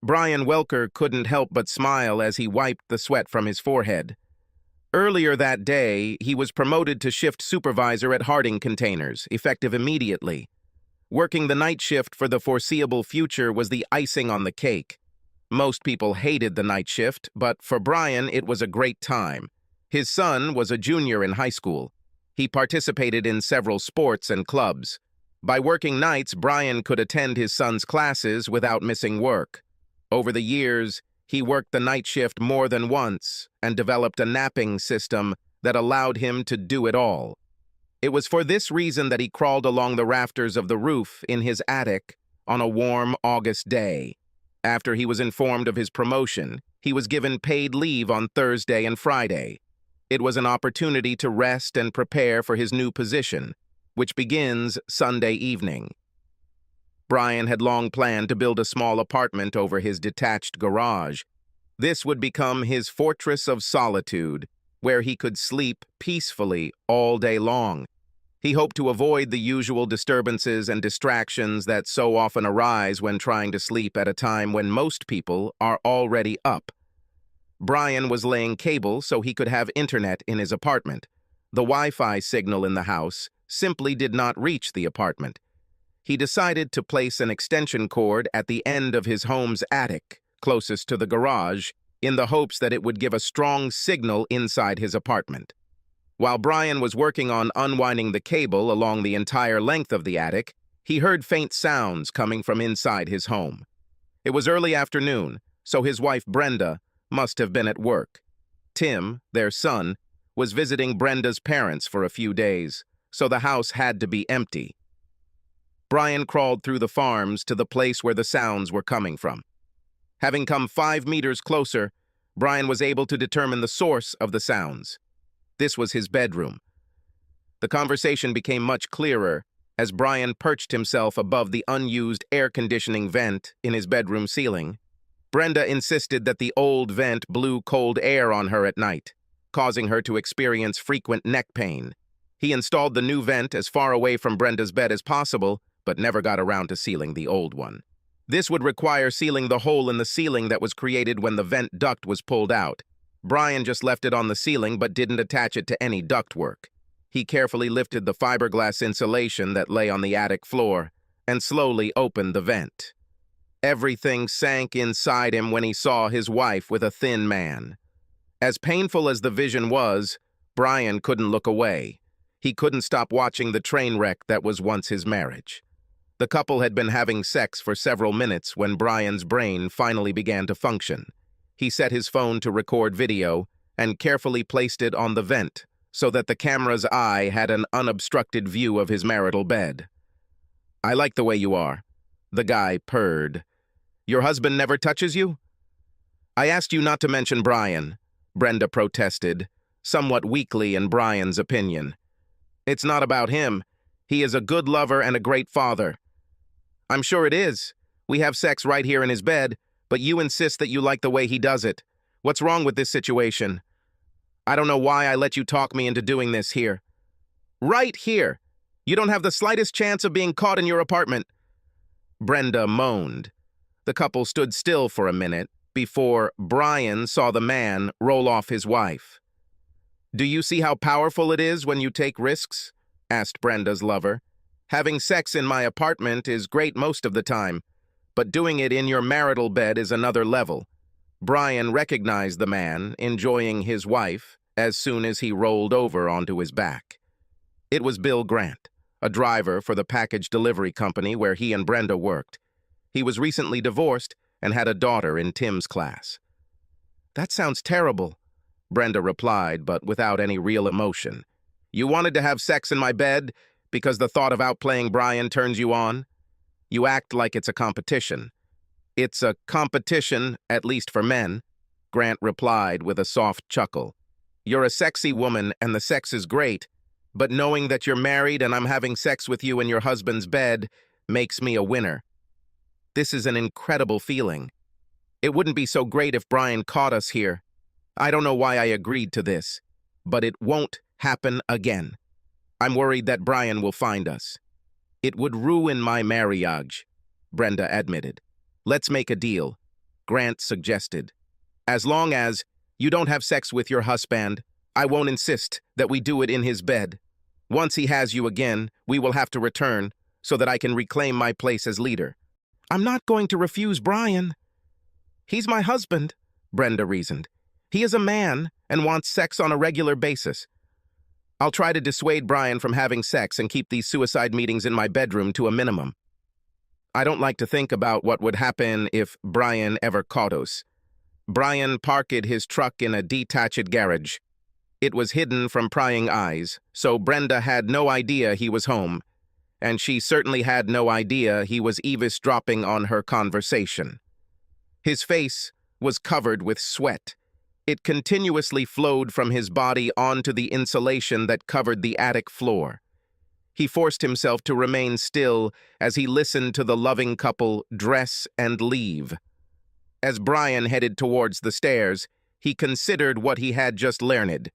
Brian Welker couldn't help but smile as he wiped the sweat from his forehead. Earlier that day, he was promoted to shift supervisor at Harding Containers, effective immediately. Working the night shift for the foreseeable future was the icing on the cake. Most people hated the night shift, but for Brian, it was a great time. His son was a junior in high school. He participated in several sports and clubs. By working nights, Brian could attend his son's classes without missing work. Over the years, he worked the night shift more than once and developed a napping system that allowed him to do it all. It was for this reason that he crawled along the rafters of the roof in his attic on a warm August day. After he was informed of his promotion, he was given paid leave on Thursday and Friday. It was an opportunity to rest and prepare for his new position, which begins Sunday evening. Brian had long planned to build a small apartment over his detached garage. This would become his fortress of solitude, where he could sleep peacefully all day long. He hoped to avoid the usual disturbances and distractions that so often arise when trying to sleep at a time when most people are already up. Brian was laying cable so he could have internet in his apartment. The Wi-Fi signal in the house simply did not reach the apartment. He decided to place an extension cord at the end of his home's attic, closest to the garage, in the hopes that it would give a strong signal inside his apartment. While Brian was working on unwinding the cable along the entire length of the attic, he heard faint sounds coming from inside his home. It was early afternoon, so his wife Brenda must have been at work. Tim, their son, was visiting Brenda's parents for a few days, so the house had to be empty. Brian crawled through the farms to the place where the sounds were coming from. Having come 5 meters closer, Brian was able to determine the source of the sounds. This was his bedroom. The conversation became much clearer as Brian perched himself above the unused air conditioning vent in his bedroom ceiling. Brenda insisted that the old vent blew cold air on her at night, causing her to experience frequent neck pain. He installed the new vent as far away from Brenda's bed as possible, but never got around to sealing the old one. This would require sealing the hole in the ceiling that was created when the vent duct was pulled out. Brian just left it on the ceiling but didn't attach it to any ductwork. He carefully lifted the fiberglass insulation that lay on the attic floor and slowly opened the vent. Everything sank inside him when he saw his wife with a thin man. As painful as the vision was, Brian couldn't look away. He couldn't stop watching the train wreck that was once his marriage. The couple had been having sex for several minutes when Brian's brain finally began to function. He set his phone to record video and carefully placed it on the vent so that the camera's eye had an unobstructed view of his marital bed. "I like the way you are," the guy purred. "Your husband never touches you?" "I asked you not to mention Brian," Brenda protested, somewhat weakly in Brian's opinion. "It's not about him. He is a good lover and a great father." "I'm sure it is. We have sex right here in his bed, but you insist that you like the way he does it. What's wrong with this situation?" "I don't know why I let you talk me into doing this here." "Right here. You don't have the slightest chance of being caught in your apartment." Brenda moaned. The couple stood still for a minute before Brian saw the man roll off his wife. "Do you see how powerful it is when you take risks?" asked Brenda's lover. "Having sex in my apartment is great most of the time, but doing it in your marital bed is another level." Brian recognized the man enjoying his wife as soon as he rolled over onto his back. It was Bill Grant, a driver for the package delivery company where he and Brenda worked. He was recently divorced and had a daughter in Tim's class. "That sounds terrible," Brenda replied, but without any real emotion. "You wanted to have sex in my bed because the thought of outplaying Brian turns you on? You act like it's a competition." "It's a competition, at least for men," Grant replied with a soft chuckle. "You're a sexy woman and the sex is great, but knowing that you're married and I'm having sex with you in your husband's bed makes me a winner. This is an incredible feeling. It wouldn't be so great if Brian caught us here. I don't know why I agreed to this, but it won't happen again. I'm worried that Brian will find us." "It would ruin my marriage," Brenda admitted. "Let's make a deal. Grant suggested. As long as you don't have sex with your husband, I won't insist that we do it in his bed. Once he has you again, we will have to return so that I can reclaim my place as leader. I'm not going to refuse Brian. He's my husband, Brenda reasoned. He is a man and wants sex on a regular basis. I'll try to dissuade Brian from having sex and keep these suicide meetings in my bedroom to a minimum. I don't like to think about what would happen if Brian ever caught us. Brian parked his truck in a detached garage. It was hidden from prying eyes, so Brenda had no idea he was home, and she certainly had no idea he was eavesdropping on her conversation. His face was covered with sweat. It continuously flowed from his body onto the insulation that covered the attic floor. He forced himself to remain still as he listened to the loving couple dress and leave. As Brian headed towards the stairs, he considered what he had just learned.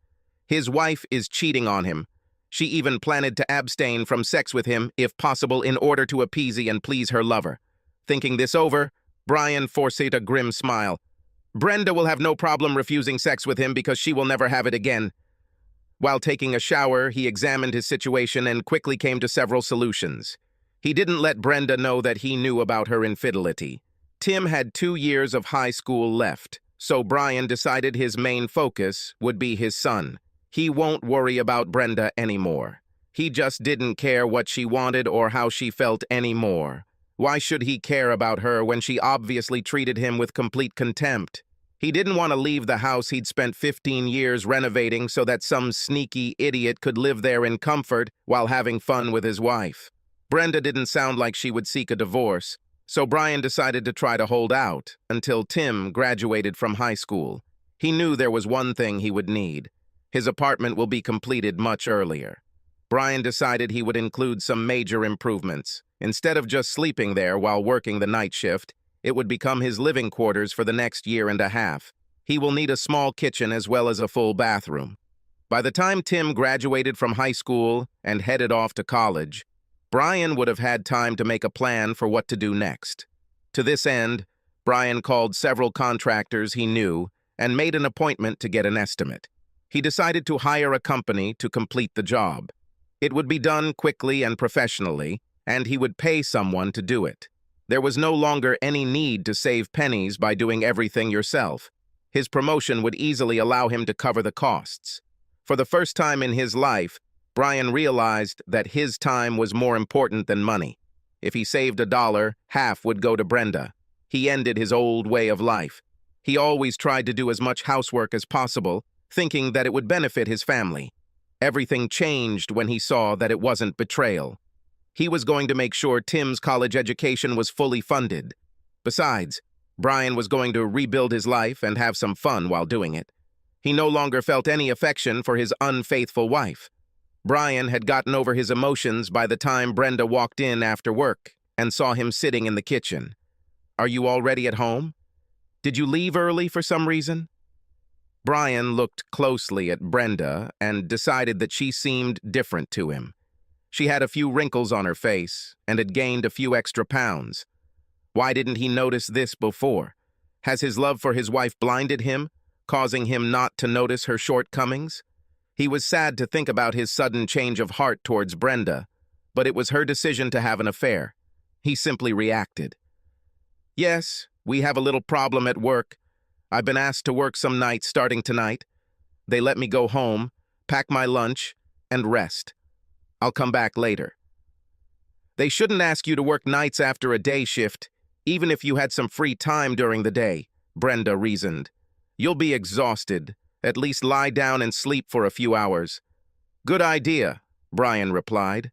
His wife is cheating on him. She even planned to abstain from sex with him, if possible, in order to appease and please her lover. Thinking this over, Brian forced a grim smile. Brenda will have no problem refusing sex with him because she will never have it again. While taking a shower, he examined his situation and quickly came to several solutions. He didn't let Brenda know that he knew about her infidelity. Tim had 2 years of high school left, so Brian decided his main focus would be his son. He won't worry about Brenda anymore. He just didn't care what she wanted or how she felt anymore. Why should he care about her when she obviously treated him with complete contempt? He didn't want to leave the house he'd spent 15 years renovating so that some sneaky idiot could live there in comfort while having fun with his wife. Brenda didn't sound like she would seek a divorce, so Brian decided to try to hold out until Tim graduated from high school. He knew there was one thing he would need. His apartment will be completed much earlier. Brian decided he would include some major improvements. Instead of just sleeping there while working the night shift, it would become his living quarters for the next year and a half. He will need a small kitchen as well as a full bathroom. By the time Tim graduated from high school and headed off to college, Brian would have had time to make a plan for what to do next. To this end, Brian called several contractors he knew and made an appointment to get an estimate. He decided to hire a company to complete the job. It would be done quickly and professionally, and he would pay someone to do it. There was no longer any need to save pennies by doing everything yourself. His promotion would easily allow him to cover the costs. For the first time in his life, Brian realized that his time was more important than money. If he saved $1, half would go to Brenda. He ended his old way of life. He always tried to do as much housework as possible, thinking that it would benefit his family. Everything changed when he saw that it wasn't betrayal. He was going to make sure Tim's college education was fully funded. Besides, Brian was going to rebuild his life and have some fun while doing it. He no longer felt any affection for his unfaithful wife. Brian had gotten over his emotions by the time Brenda walked in after work and saw him sitting in the kitchen. "Are you already at home? Did you leave early for some reason?" Brian looked closely at Brenda and decided that she seemed different to him. She had a few wrinkles on her face and had gained a few extra pounds. Why didn't he notice this before? Has his love for his wife blinded him, causing him not to notice her shortcomings? He was sad to think about his sudden change of heart towards Brenda, but it was her decision to have an affair. He simply reacted. "Yes, we have a little problem at work. I've been asked to work some nights starting tonight. They let me go home, pack my lunch, and rest. I'll come back later." "They shouldn't ask you to work nights after a day shift, even if you had some free time during the day," Brenda reasoned. "You'll be exhausted. At least lie down and sleep for a few hours." "Good idea," Brian replied.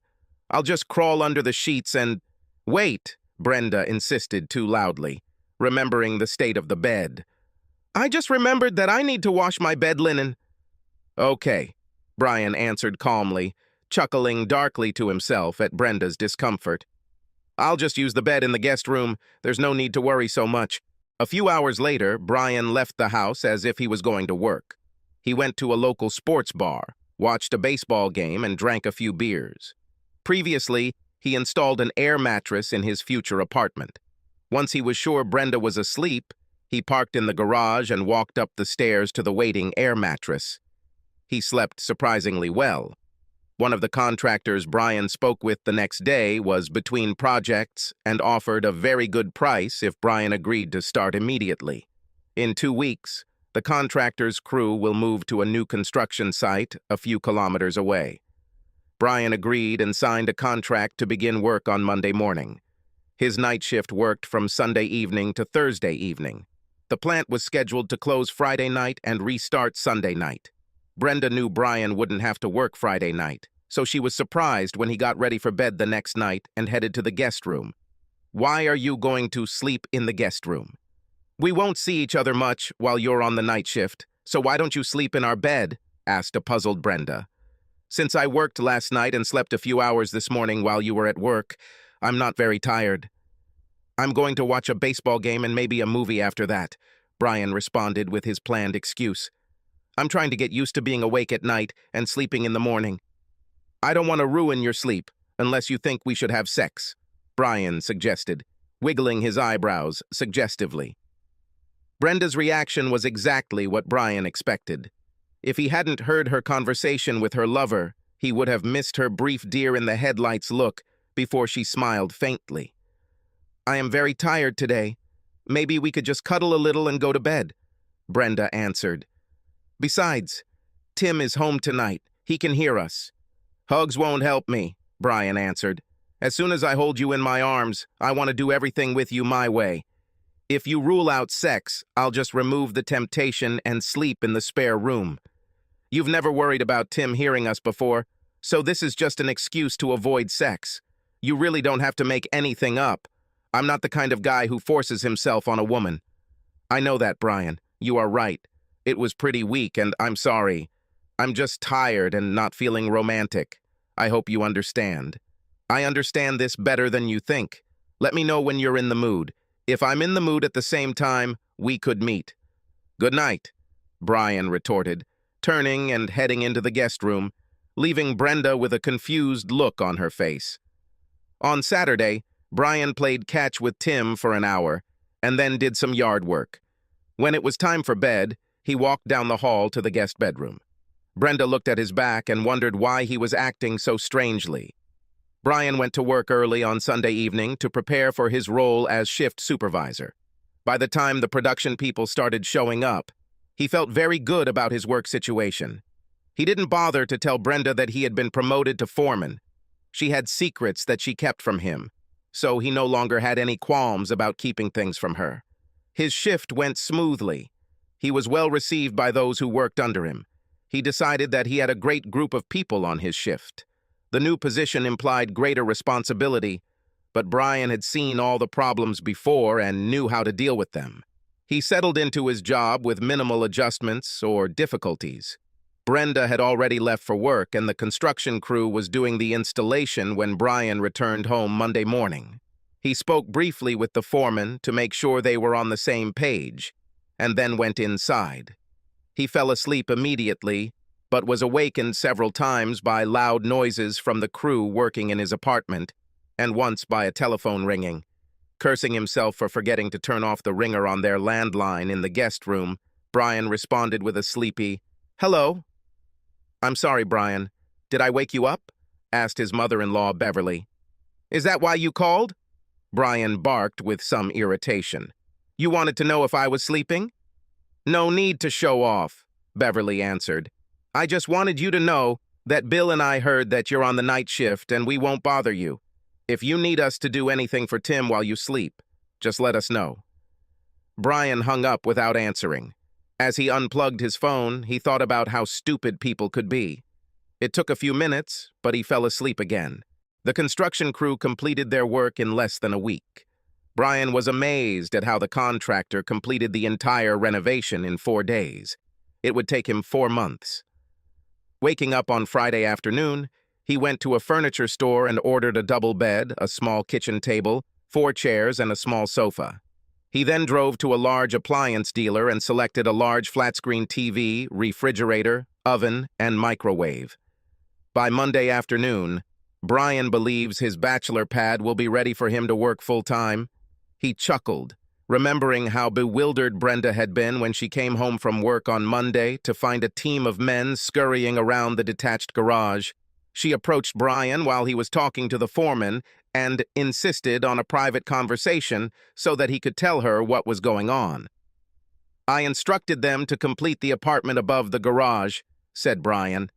"I'll just crawl under the sheets and—" "Wait," Brenda insisted too loudly, remembering the state of the bed. "I just remembered that I need to wash my bed linen." "Okay," Brian answered calmly, chuckling darkly to himself at Brenda's discomfort. "I'll just use the bed in the guest room. There's no need to worry so much." A few hours later, Brian left the house as if he was going to work. He went to a local sports bar, watched a baseball game, and drank a few beers. Previously, he installed an air mattress in his future apartment. Once he was sure Brenda was asleep, He parked in the garage and walked up the stairs to the waiting air mattress. He slept surprisingly well. One of the contractors Brian spoke with the next day was between projects and offered a very good price if Brian agreed to start immediately. In 2 weeks, the contractor's crew will move to a new construction site a few kilometers away. Brian agreed and signed a contract to begin work on Monday morning. His night shift worked from Sunday evening to Thursday evening. The plant was scheduled to close Friday night and restart Sunday night. Brenda knew Brian wouldn't have to work Friday night, so she was surprised when he got ready for bed the next night and headed to the guest room. "Why are you going to sleep in the guest room?" "We won't see each other much while you're on the night shift, so why don't you sleep in our bed?" asked a puzzled Brenda. "Since I worked last night and slept a few hours this morning while you were at work, I'm not very tired." "I'm going to watch a baseball game and maybe a movie after that," Brian responded with his planned excuse. "I'm trying to get used to being awake at night and sleeping in the morning." "I don't want to ruin your sleep, unless you think we should have sex," Brian suggested, wiggling his eyebrows suggestively. Brenda's reaction was exactly what Brian expected. If he hadn't heard her conversation with her lover, he would have missed her brief deer-in-the-headlights look before she smiled faintly. "I am very tired today. Maybe we could just cuddle a little and go to bed," Brenda answered. "Besides, Tim is home tonight. He can hear us." "Hugs won't help me," Brian answered. "As soon as I hold you in my arms, I want to do everything with you my way. If you rule out sex, I'll just remove the temptation and sleep in the spare room. You've never worried about Tim hearing us before, so this is just an excuse to avoid sex. You really don't have to make anything up. I'm not the kind of guy who forces himself on a woman." "I know that, Brian. You are right. It was pretty weak, and I'm sorry. I'm just tired and not feeling romantic. I hope you understand." "I understand this better than you think. Let me know when you're in the mood. If I'm in the mood at the same time, we could meet." "Good night," Brian retorted, turning and heading into the guest room, leaving Brenda with a confused look on her face. On Saturday, Brian played catch with Tim for an hour, and then did some yard work. When it was time for bed, he walked down the hall to the guest bedroom. Brenda looked at his back and wondered why he was acting so strangely. Brian went to work early on Sunday evening to prepare for his role as shift supervisor. By the time the production people started showing up, he felt very good about his work situation. He didn't bother to tell Brenda that he had been promoted to foreman. She had secrets that she kept from him, so he no longer had any qualms about keeping things from her. His shift went smoothly. He was well received by those who worked under him. He decided that he had a great group of people on his shift. The new position implied greater responsibility, but Brian had seen all the problems before and knew how to deal with them. He settled into his job with minimal adjustments or difficulties. Brenda had already left for work, and the construction crew was doing the installation when Brian returned home Monday morning. He spoke briefly with the foreman to make sure they were on the same page, and then went inside. He fell asleep immediately, but was awakened several times by loud noises from the crew working in his apartment, and once by a telephone ringing. Cursing himself for forgetting to turn off the ringer on their landline in the guest room, Brian responded with a sleepy, "Hello." "I'm sorry, Brian. Did I wake you up?" asked his mother-in-law, Beverly. "Is that why you called?" Brian barked with some irritation. "You wanted to know if I was sleeping?" "No need to show off," Beverly answered. "I just wanted you to know that Bill and I heard that you're on the night shift and we won't bother you. If you need us to do anything for Tim while you sleep, just let us know." Brian hung up without answering. As he unplugged his phone, he thought about how stupid people could be. It took a few minutes, but he fell asleep again. The construction crew completed their work in less than a week. Brian was amazed at how the contractor completed the entire renovation in 4 days. It would take him 4 months. Waking up on Friday afternoon, he went to a furniture store and ordered a double bed, a small kitchen table, 4 chairs, and a small sofa. He then drove to a large appliance dealer and selected a large flat-screen TV, refrigerator, oven, and microwave. By Monday afternoon, Brian believes his bachelor pad will be ready for him to work full-time. He chuckled, Remembering how bewildered Brenda had been when she came home from work on Monday to find a team of men scurrying around the detached garage, she approached Brian while he was talking to the foreman and insisted on a private conversation so that he could tell her what was going on. "I instructed them to complete the apartment above the garage," said Brian.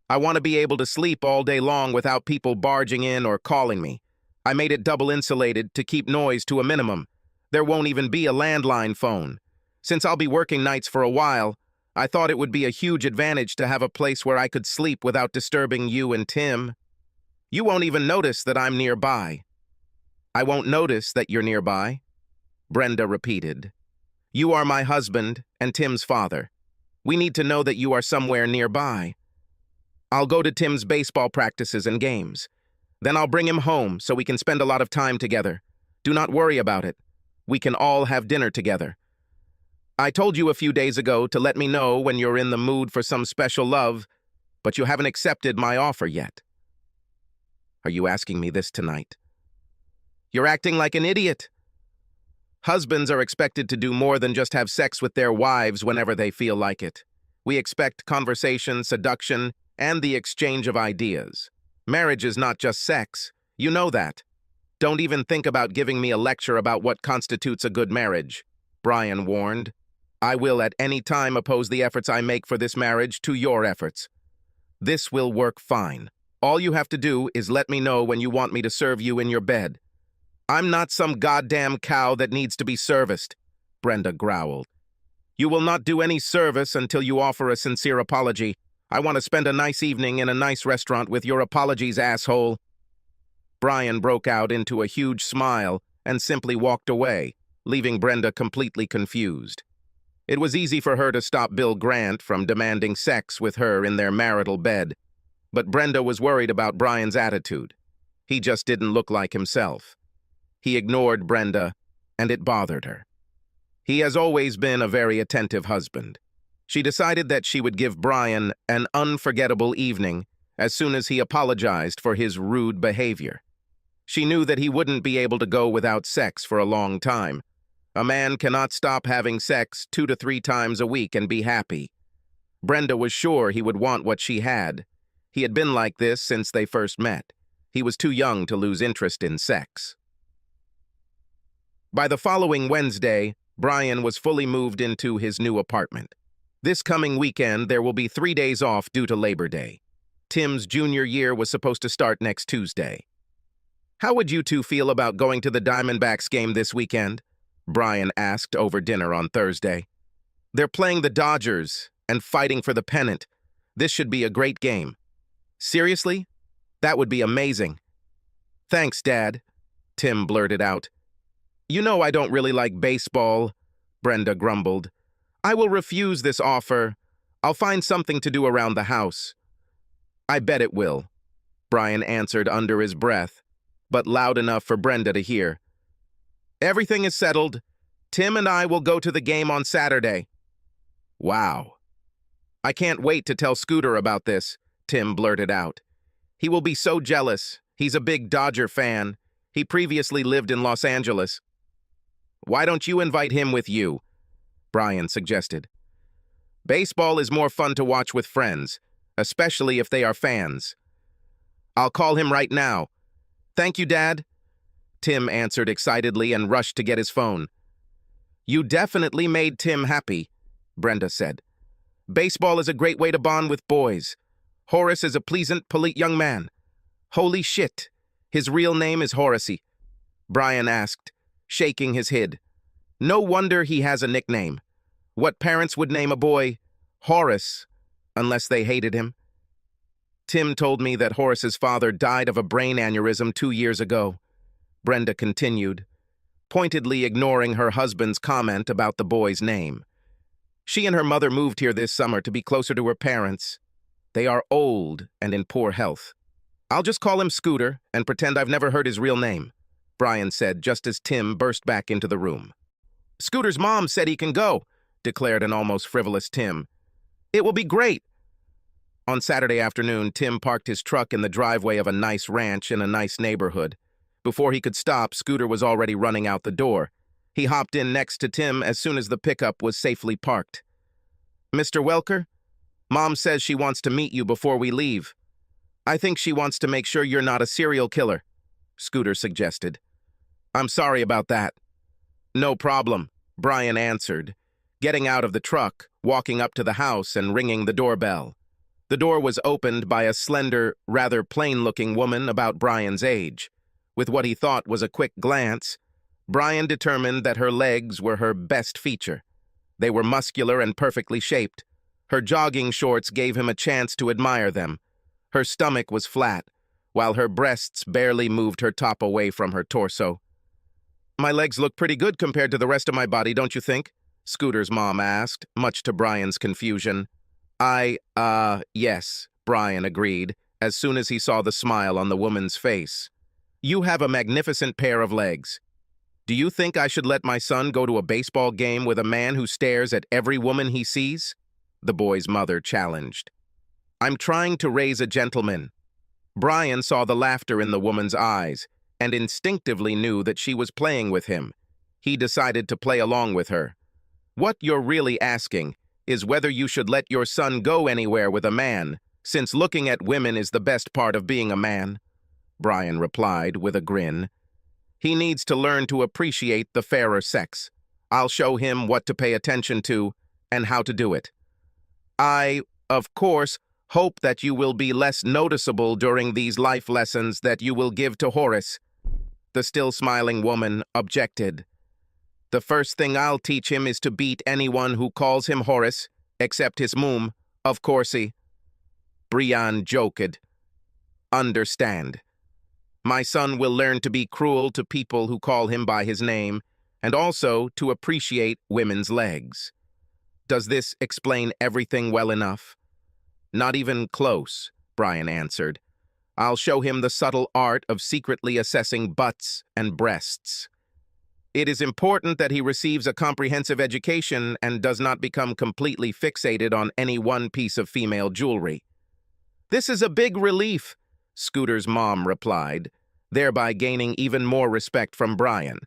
"I want to be able to sleep all day long without people barging in or calling me. I made it double insulated to keep noise to a minimum. There won't even be a landline phone. Since I'll be working nights for a while, I thought it would be a huge advantage to have a place where I could sleep without disturbing you and Tim. You won't even notice that I'm nearby." "I won't notice that you're nearby," Brenda repeated. "You are my husband and Tim's father. We need to know that you are somewhere nearby. I'll go to Tim's baseball practices and games. Then I'll bring him home so we can spend a lot of time together. Do not worry about it. We can all have dinner together. I told you a few days ago to let me know when you're in the mood for some special love, but you haven't accepted my offer yet." "Are you asking me this tonight?" "You're acting like an idiot. Husbands are expected to do more than just have sex with their wives whenever they feel like it. We expect conversation, seduction, and the exchange of ideas. Marriage is not just sex. You know that. Don't even think about giving me a lecture about what constitutes a good marriage," Brian warned. "I will at any time oppose the efforts I make for this marriage to your efforts. This will work fine. All you have to do is let me know when you want me to serve you in your bed." "I'm not some goddamn cow that needs to be serviced," Brenda growled. "You will not do any service until you offer a sincere apology. I want to spend a nice evening in a nice restaurant with your apologies, asshole." Brian broke out into a huge smile and simply walked away, leaving Brenda completely confused. It was easy for her to stop Bill Grant from demanding sex with her in their marital bed, but Brenda was worried about Brian's attitude. He just didn't look like himself. He ignored Brenda, and it bothered her. He has always been a very attentive husband. She decided that she would give Brian an unforgettable evening as soon as he apologized for his rude behavior. She knew that he wouldn't be able to go without sex for a long time. A man cannot stop having sex 2 to 3 times a week and be happy. Brenda was sure he would want what she had. He had been like this since they first met. He was too young to lose interest in sex. By the following Wednesday, Brian was fully moved into his new apartment. This coming weekend, there will be 3 days off due to Labor Day. Tim's junior year was supposed to start next Tuesday. "How would you two feel about going to the Diamondbacks game this weekend?" Brian asked over dinner on Thursday. "They're playing the Dodgers and fighting for the pennant. This should be a great game." "Seriously? That would be amazing." "Thanks, Dad," Tim blurted out. "You know I don't really like baseball," Brenda grumbled. "I will refuse this offer. I'll find something to do around the house." "I bet it will," Brian answered under his breath, but loud enough for Brenda to hear. "Everything is settled. Tim and I will go to the game on Saturday." "Wow." "I can't wait to tell Scooter about this," Tim blurted out. "He will be so jealous. He's a big Dodger fan. He previously lived in Los Angeles." "Why don't you invite him with you?" Brian suggested. "Baseball is more fun to watch with friends, especially if they are fans." "I'll call him right now." "Thank you, Dad," Tim answered excitedly and rushed to get his phone. "You definitely made Tim happy," Brenda said. "Baseball is a great way to bond with boys. Horace is a pleasant, polite young man." "Holy shit, his real name is Horace?" Brian asked, shaking his head. "No wonder he has a nickname. What parents would name a boy Horace, unless they hated him?" "Tim told me that Horace's father died of a brain aneurysm 2 years ago," Brenda continued, pointedly ignoring her husband's comment about the boy's name. "She and her mother moved here this summer to be closer to her parents. They are old and in poor health." "I'll just call him Scooter and pretend I've never heard his real name," Brian said just as Tim burst back into the room. "Scooter's mom said he can go," declared an almost frivolous Tim. "It will be great." On Saturday afternoon, Tim parked his truck in the driveway of a nice ranch in a nice neighborhood. Before he could stop, Scooter was already running out the door. He hopped in next to Tim as soon as the pickup was safely parked. "Mr. Welker, Mom says she wants to meet you before we leave. I think she wants to make sure you're not a serial killer," Scooter suggested. "I'm sorry about that." "No problem," Brian answered, getting out of the truck, walking up to the house and ringing the doorbell. The door was opened by a slender, rather plain-looking woman about Brian's age. With what he thought was a quick glance, Brian determined that her legs were her best feature. They were muscular and perfectly shaped. Her jogging shorts gave him a chance to admire them. Her stomach was flat, while her breasts barely moved her top away from her torso. "My legs look pretty good compared to the rest of my body, don't you think?" Scooter's mom asked, much to Brian's confusion. Yes," Brian agreed, as soon as he saw the smile on the woman's face. "You have a magnificent pair of legs. Do you think I should let my son go to a baseball game with a man who stares at every woman he sees?" the boy's mother challenged. "I'm trying to raise a gentleman." Brian saw the laughter in the woman's eyes and instinctively knew that she was playing with him. He decided to play along with her. "What you're really asking is whether you should let your son go anywhere with a man, since looking at women is the best part of being a man," Brian replied with a grin. "He needs to learn to appreciate the fairer sex. I'll show him what to pay attention to and how to do it. I, of course, hope that you will be less noticeable during these life lessons that you will give to Horace," the still smiling woman objected. "The first thing I'll teach him is to beat anyone who calls him Horace, except his mum, of coursey." Brian joked. "Understand. My son will learn to be cruel to people who call him by his name, and also to appreciate women's legs. Does this explain everything well enough?" "Not even close," Brian answered. "I'll show him the subtle art of secretly assessing butts and breasts. It is important that he receives a comprehensive education and does not become completely fixated on any one piece of female jewelry." "This is a big relief," Scooter's mom replied, thereby gaining even more respect from Brian.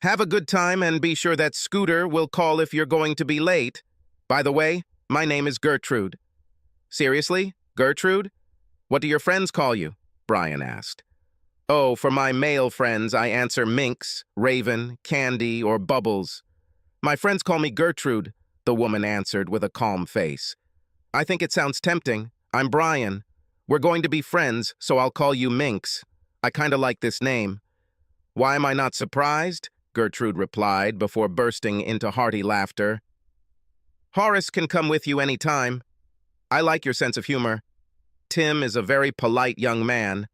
"Have a good time and be sure that Scooter will call if you're going to be late. By the way, my name is Gertrude." "Seriously? Gertrude? What do your friends call you?" Brian asked. "Oh, for my male friends, I answer Minx, Raven, Candy, or Bubbles. My friends call me Gertrude," the woman answered with a calm face. "I think it sounds tempting. I'm Brian. We're going to be friends, so I'll call you Minx. I kinda like this name." "Why am I not surprised?" Gertrude replied before bursting into hearty laughter. "Horace can come with you any time. I like your sense of humor. Tim is a very polite young man,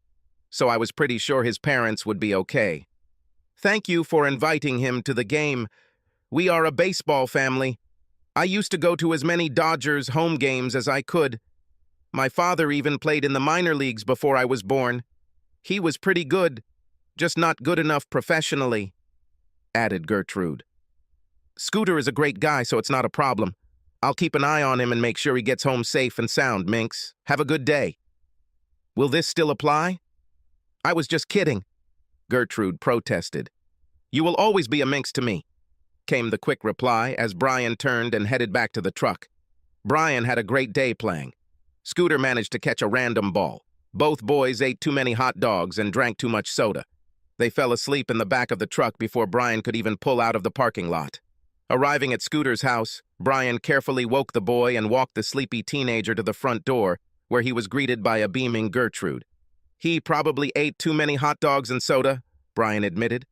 so I was pretty sure his parents would be okay. Thank you for inviting him to the game. We are a baseball family. I used to go to as many Dodgers home games as I could. My father even played in the minor leagues before I was born. He was pretty good, just not good enough professionally," added Gertrude. "Scooter is a great guy, so it's not a problem. I'll keep an eye on him and make sure he gets home safe and sound, Minx. Have a good day." "Will this still apply?" "I was just kidding," Gertrude protested. "You will always be a Minx to me," came the quick reply as Brian turned and headed back to the truck. Brian had a great day playing. Scooter managed to catch a random ball. Both boys ate too many hot dogs and drank too much soda. They fell asleep in the back of the truck before Brian could even pull out of the parking lot. Arriving at Scooter's house, Brian carefully woke the boy and walked the sleepy teenager to the front door, where he was greeted by a beaming Gertrude. "He probably ate too many hot dogs and soda," Brian admitted.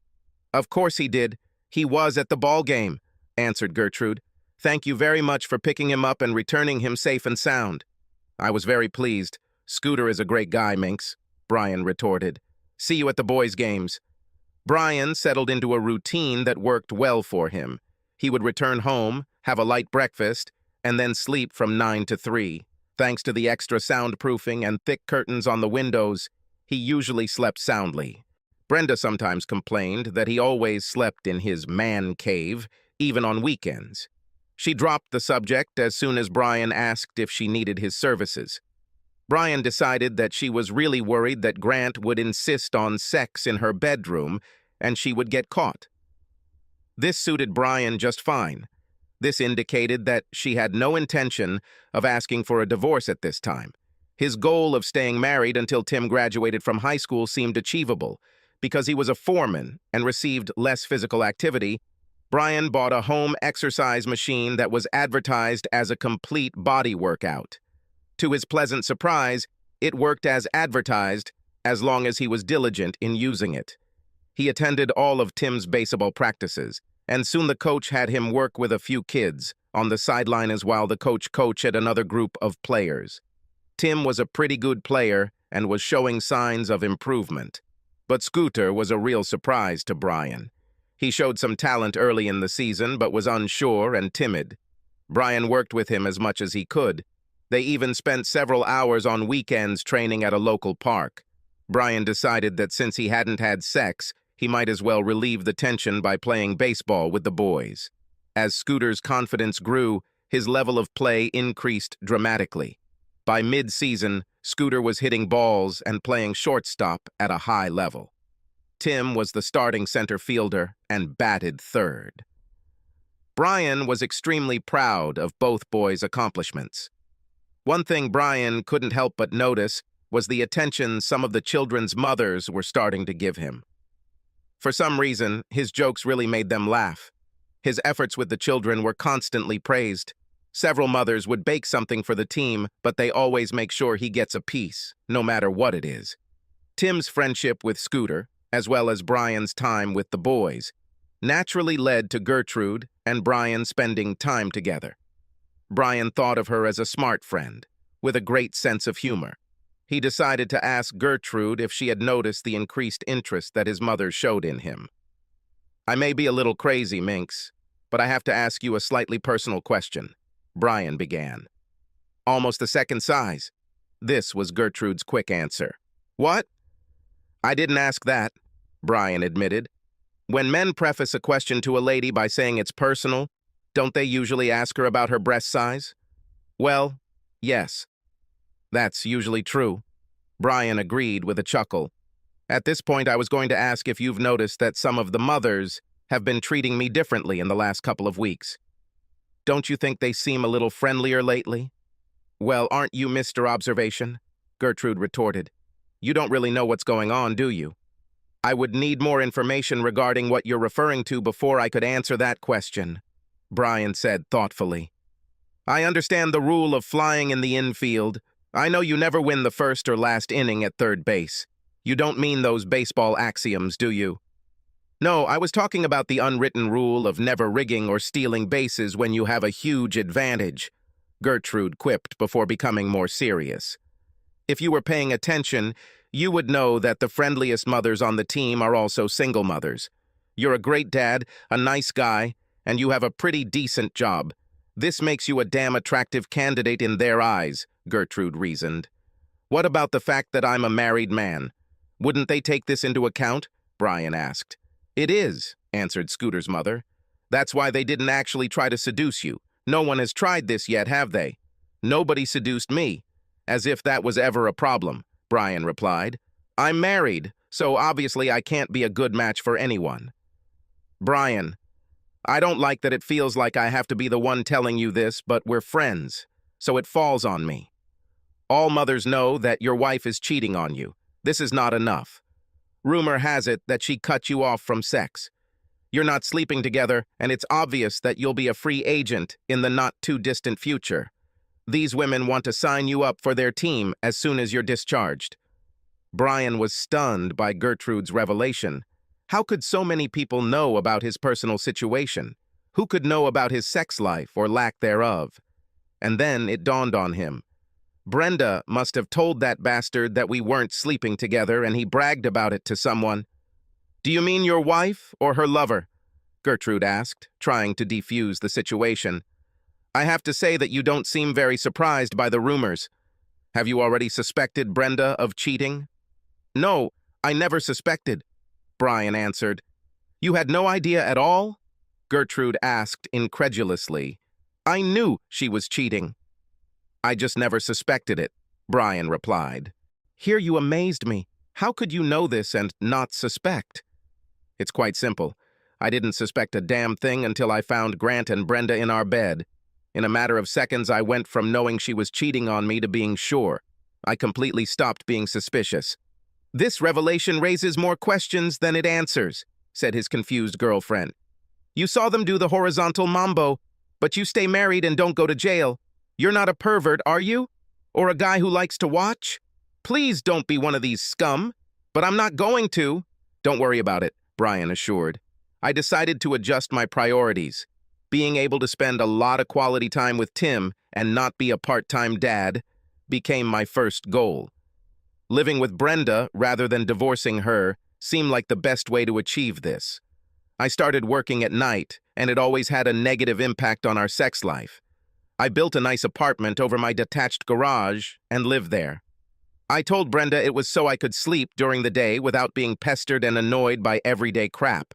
"Of course he did. He was at the ball game," answered Gertrude. "Thank you very much for picking him up and returning him safe and sound." "I was very pleased. Scooter is a great guy, Minx," Brian retorted. "See you at the boys' games." Brian settled into a routine that worked well for him. He would return home, have a light breakfast, and then sleep from 9 to 3. Thanks to the extra soundproofing and thick curtains on the windows, he usually slept soundly. Brenda sometimes complained that he always slept in his man cave, even on weekends. She dropped the subject as soon as Brian asked if she needed his services. Brian decided that she was really worried that Grant would insist on sex in her bedroom and she would get caught. This suited Brian just fine. This indicated that she had no intention of asking for a divorce at this time. His goal of staying married until Tim graduated from high school seemed achievable. Because he was a foreman and received less physical activity, Brian bought a home exercise machine that was advertised as a complete body workout. To his pleasant surprise, it worked as advertised as long as he was diligent in using it. He attended all of Tim's baseball practices, and soon the coach had him work with a few kids on the sideline as while the coach coached another group of players. Tim was a pretty good player and was showing signs of improvement. But Scooter was a real surprise to Brian. He showed some talent early in the season, but was unsure and timid. Brian worked with him as much as he could. They even spent several hours on weekends training at a local park. Brian decided that since he hadn't had sex, he might as well relieve the tension by playing baseball with the boys. As Scooter's confidence grew, his level of play increased dramatically. By mid-season, Scooter was hitting balls and playing shortstop at a high level. Tim was the starting center fielder and batted third. Brian was extremely proud of both boys' accomplishments. One thing Brian couldn't help but notice was the attention some of the children's mothers were starting to give him. For some reason, his jokes really made them laugh. His efforts with the children were constantly praised. Several mothers would bake something for the team, but they always make sure he gets a piece, no matter what it is. Tim's friendship with Scooter, as well as Brian's time with the boys, naturally led to Gertrude and Brian spending time together. Brian thought of her as a smart friend, with a great sense of humor. He decided to ask Gertrude if she had noticed the increased interest that his mother showed in him. "I may be a little crazy, Minx, but I have to ask you a slightly personal question," Brian began. "Almost the second size." This was Gertrude's quick answer. "What?" "I didn't ask that," Brian admitted. "When men preface a question to a lady by saying it's personal, don't they usually ask her about her breast size?" "Well, yes. That's usually true," Brian agreed with a chuckle. "At this point, I was going to ask if you've noticed that some of the mothers have been treating me differently in the last couple of weeks. Don't you think they seem a little friendlier lately?" "Well, aren't you Mr. Observation?" Gertrude retorted. "You don't really know what's going on, do you?" "I would need more information regarding what you're referring to before I could answer that question," Brian said thoughtfully. "I understand the rule of flying in the infield. I know you never win the first or last inning at third base. You don't mean those baseball axioms, do you?" "No, I was talking about the unwritten rule of never rigging or stealing bases when you have a huge advantage," Gertrude quipped before becoming more serious. "If you were paying attention, you would know that the friendliest mothers on the team are also single mothers. You're a great dad, a nice guy, and you have a pretty decent job. This makes you a damn attractive candidate in their eyes," Gertrude reasoned. "What about the fact that I'm a married man? Wouldn't they take this into account?" Brian asked. "It is," answered Scooter's mother. "That's why they didn't actually try to seduce you. No one has tried this yet, have they?" "Nobody seduced me." "As if that was ever a problem," Brian replied. "I'm married, so obviously I can't be a good match for anyone." "Brian, I don't like that it feels like I have to be the one telling you this, but we're friends, so it falls on me. All mothers know that your wife is cheating on you. This is not enough. Rumor has it that she cut you off from sex. You're not sleeping together, and it's obvious that you'll be a free agent in the not-too-distant future. These women want to sign you up for their team as soon as you're discharged." Brian was stunned by Gertrude's revelation. How could so many people know about his personal situation? Who could know about his sex life or lack thereof? And then it dawned on him. Brenda must have told that bastard that we weren't sleeping together, and he bragged about it to someone. "Do you mean your wife or her lover?" Gertrude asked, trying to defuse the situation. "I have to say that you don't seem very surprised by the rumors. Have you already suspected Brenda of cheating?" "No, I never suspected," Brian answered. "You had no idea at all?" Gertrude asked incredulously. "I knew she was cheating." "I just never suspected it," Brian replied. "Here you amazed me. How could you know this and not suspect?" "It's quite simple. I didn't suspect a damn thing until I found Grant and Brenda in our bed. In a matter of seconds, I went from knowing she was cheating on me to being sure. I completely stopped being suspicious. "This revelation raises more questions than it answers," said his confused girlfriend. "You saw them do the horizontal mambo, but you stay married and don't go to jail. You're not a pervert, are you? Or a guy who likes to watch? Please don't be one of these scum." "But I'm not going to." "Don't worry about it," Brian assured. "I decided to adjust my priorities. Being able to spend a lot of quality time with Tim and not be a part-time dad became my first goal. Living with Brenda rather than divorcing her seemed like the best way to achieve this. I started working at night, and it always had a negative impact on our sex life. I built a nice apartment over my detached garage and lived there. I told Brenda it was so I could sleep during the day without being pestered and annoyed by everyday crap.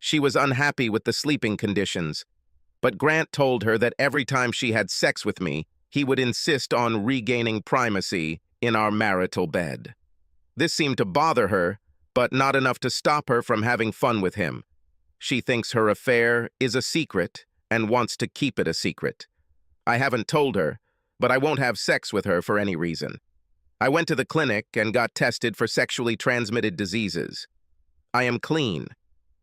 She was unhappy with the sleeping conditions, but Grant told her that every time she had sex with me, he would insist on regaining primacy in our marital bed. This seemed to bother her, but not enough to stop her from having fun with him. She thinks her affair is a secret and wants to keep it a secret. I haven't told her, but I won't have sex with her for any reason. I went to the clinic and got tested for sexually transmitted diseases. I am clean.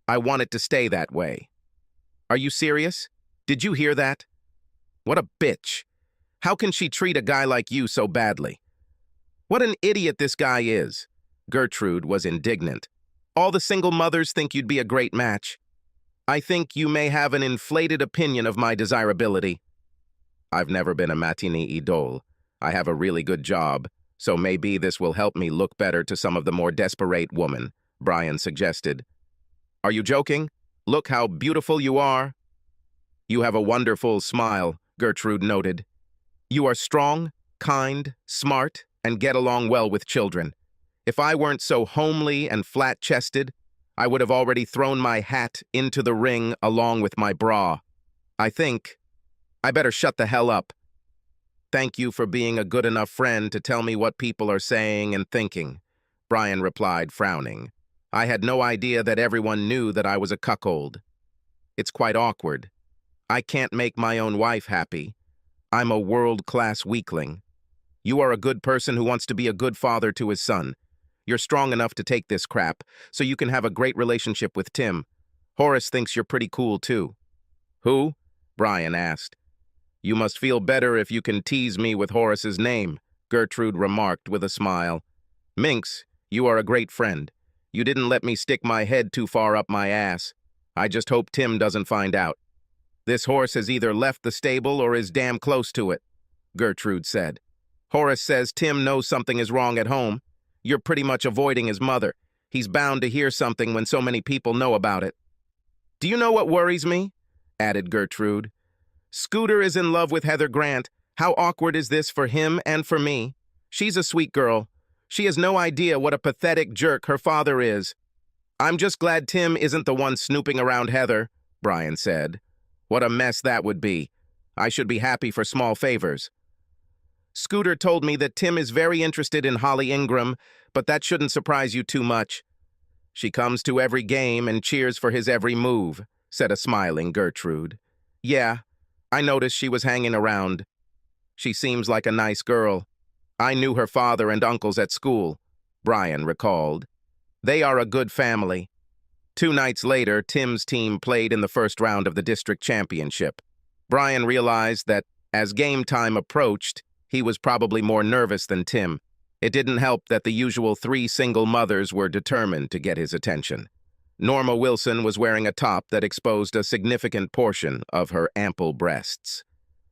I want it to stay that way." "Are you serious? Did you hear that?" "What a bitch. How can she treat a guy like you so badly?" "What an idiot this guy is." Gertrude was indignant. "All the single mothers think you'd be a great match. I think you may have an inflated opinion of my desirability." "I've never been a matinee idol. I have a really good job, so maybe this will help me look better to some of the more desperate women," Brian suggested. "Are you joking? Look how beautiful you are." "You have a wonderful smile," Gertrude noted. "You are strong, kind, smart, and get along well with children. If I weren't so homely and flat-chested, I would have already thrown my hat into the ring along with my bra. I think I better shut the hell up. Thank you for being a good enough friend to tell me what people are saying and thinking," Brian replied, frowning. "I had no idea that everyone knew that I was a cuckold. It's quite awkward. I can't make my own wife happy. I'm a world-class weakling. You are a good person who wants to be a good father to his son. You're strong enough to take this crap, so you can have a great relationship with Tim. Horace thinks you're pretty cool, too." "Who?" Brian asked. "You must feel better if you can tease me with Horace's name," Gertrude remarked with a smile. "Minx, you are a great friend. You didn't let me stick my head too far up my ass. I just hope Tim doesn't find out. This horse has either left the stable or is damn close to it," Gertrude said. "Horace says Tim knows something is wrong at home. You're pretty much avoiding his mother. He's bound to hear something when so many people know about it." "Do you know what worries me?" added Gertrude. "Scooter is in love with Heather Grant. How awkward is this for him and for me? She's a sweet girl. She has no idea what a pathetic jerk her father is." "I'm just glad Tim isn't the one snooping around Heather," Brian said. "What a mess that would be. I should be happy for small favors." "Scooter told me that Tim is very interested in Holly Ingram, but that shouldn't surprise you too much. She comes to every game and cheers for his every move," said a smiling Gertrude. "Yeah, I noticed she was hanging around. She seems like a nice girl. I knew her father and uncles at school," Brian recalled. "They are a good family." 2 nights later, Tim's team played in the first round of the district championship. Brian realized that as game time approached, he was probably more nervous than Tim. It didn't help that the usual 3 single mothers were determined to get his attention. Norma Wilson was wearing a top that exposed a significant portion of her ample breasts.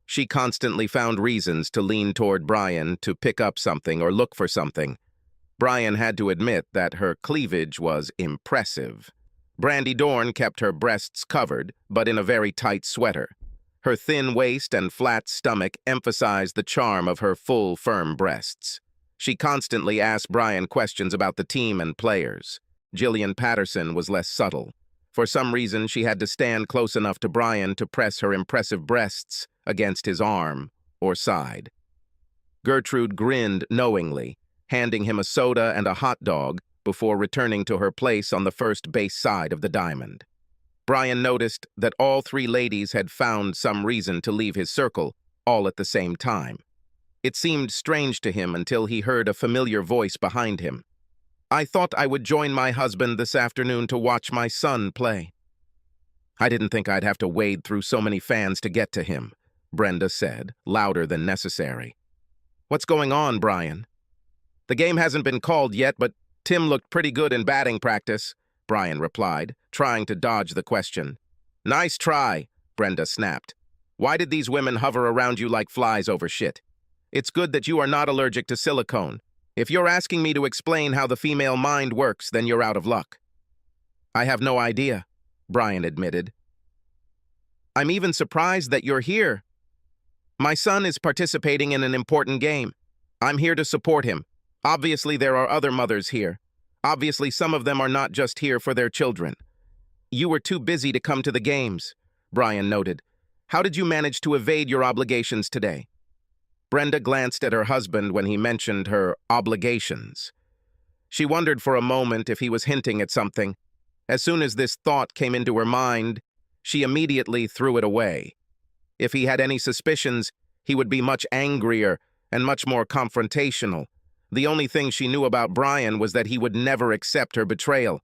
She constantly found reasons to lean toward Brian to pick up something or look for something. Brian had to admit that her cleavage was impressive. Brandy Dorn kept her breasts covered, but in a very tight sweater. Her thin waist and flat stomach emphasized the charm of her full, firm breasts. She constantly asked Brian questions about the team and players. Jillian Patterson was less subtle. For some reason, she had to stand close enough to Brian to press her impressive breasts against his arm or side. Gertrude grinned knowingly, handing him a soda and a hot dog before returning to her place on the first base side of the diamond. Brian noticed that all three ladies had found some reason to leave his circle, all at the same time. It seemed strange to him until he heard a familiar voice behind him. "I thought I would join my husband this afternoon to watch my son play." "I didn't think I'd have to wade through so many fans to get to him," Brenda said, louder than necessary. "What's going on, Brian?" "The game hasn't been called yet, but Tim looked pretty good in batting practice," Brian replied, trying to dodge the question. "Nice try," Brenda snapped. "Why did these women hover around you like flies over shit? It's good that you are not allergic to silicone. If you're asking me to explain how the female mind works, then you're out of luck." "I have no idea," Brian admitted. "I'm even surprised that you're here. My son is participating in an important game. I'm here to support him. Obviously, there are other mothers here. Obviously, some of them are not just here for their children." "You were too busy to come to the games," Brian noted. "How did you manage to evade your obligations today?" Brenda glanced at her husband when he mentioned her obligations. She wondered for a moment if he was hinting at something. As soon as this thought came into her mind, she immediately threw it away. If he had any suspicions, he would be much angrier and much more confrontational. The only thing she knew about Brian was that he would never accept her betrayal.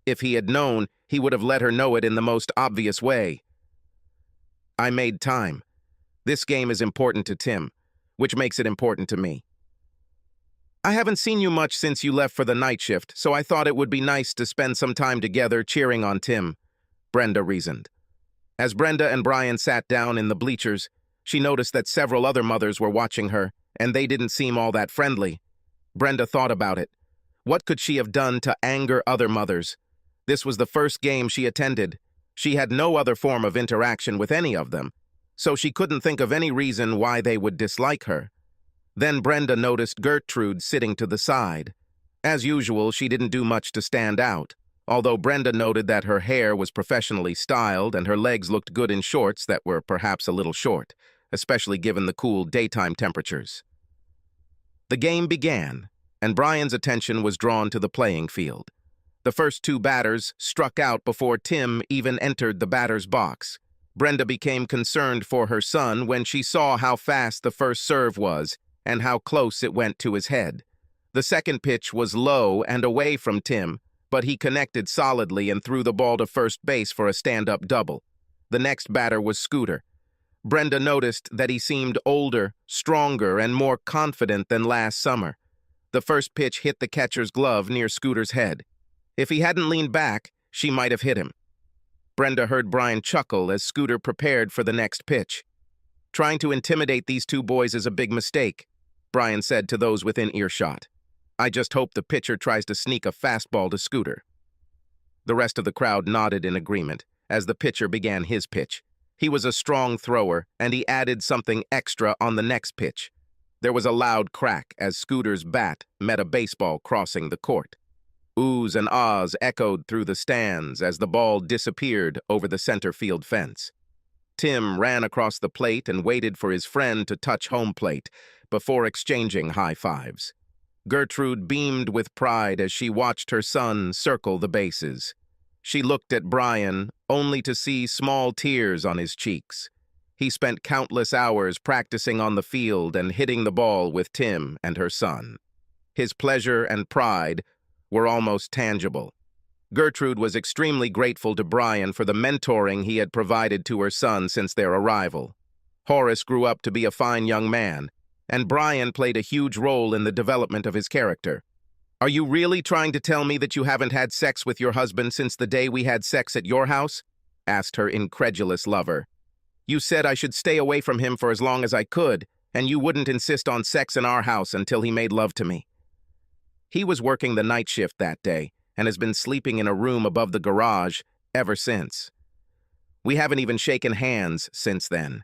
If he had known, he would have let her know it in the most obvious way. "I made time. This game is important to Tim, which makes it important to me. I haven't seen you much since you left for the night shift, so I thought it would be nice to spend some time together cheering on Tim," Brenda reasoned. As Brenda and Brian sat down in the bleachers, she noticed that several other mothers were watching her, and they didn't seem all that friendly. Brenda thought about it. What could she have done to anger other mothers? This was the first game she attended. She had no other form of interaction with any of them, so she couldn't think of any reason why they would dislike her. Then Brenda noticed Gertrude sitting to the side. As usual, she didn't do much to stand out, although Brenda noted that her hair was professionally styled and her legs looked good in shorts that were perhaps a little short, especially given the cool daytime temperatures. The game began, and Brian's attention was drawn to the playing field. The first two batters struck out before Tim even entered the batter's box. Brenda became concerned for her son when she saw how fast the first serve was and how close it went to his head. The second pitch was low and away from Tim, but he connected solidly and threw the ball to first base for a stand-up double. The next batter was Scooter. Brenda noticed that he seemed older, stronger, and more confident than last summer. The first pitch hit the catcher's glove near Scooter's head. If he hadn't leaned back, she might have hit him. Brenda heard Brian chuckle as Scooter prepared for the next pitch. "Trying to intimidate these two boys is a big mistake," Brian said to those within earshot. "I just hope the pitcher tries to sneak a fastball to Scooter." The rest of the crowd nodded in agreement as the pitcher began his pitch. He was a strong thrower, and he added something extra on the next pitch. There was a loud crack as Scooter's bat met a baseball crossing the court. Oohs and ahs echoed through the stands as the ball disappeared over the center field fence. Tim ran across the plate and waited for his friend to touch home plate before exchanging high fives. Gertrude beamed with pride as she watched her son circle the bases. She looked at Brian, only to see small tears on his cheeks. He spent countless hours practicing on the field and hitting the ball with Tim and her son. His pleasure and pride were almost tangible. Gertrude was extremely grateful to Brian for the mentoring he had provided to her son since their arrival. Horace grew up to be a fine young man, and Brian played a huge role in the development of his character. "Are you really trying to tell me that you haven't had sex with your husband since the day we had sex at your house?" asked her incredulous lover. "You said I should stay away from him for as long as I could, and you wouldn't insist on sex in our house until he made love to me." He was working the night shift that day and has been sleeping in a room above the garage ever since. We haven't even shaken hands since then.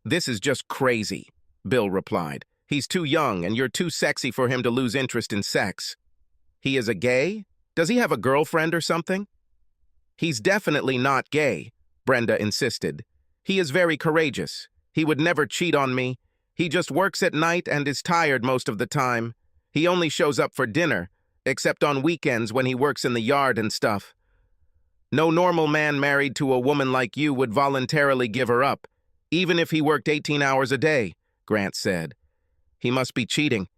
"This is just crazy," Bill replied. "He's too young and you're too sexy for him to lose interest in sex." "He is a gay? Does he have a girlfriend or something?" "He's definitely not gay," Brenda insisted. "He is very courageous. He would never cheat on me. He just works at night and is tired most of the time. He only shows up for dinner, except on weekends when he works in the yard and stuff." No normal man married to a woman like you would voluntarily give her up, even if he worked 18 hours a day, Grant said. He must be cheating.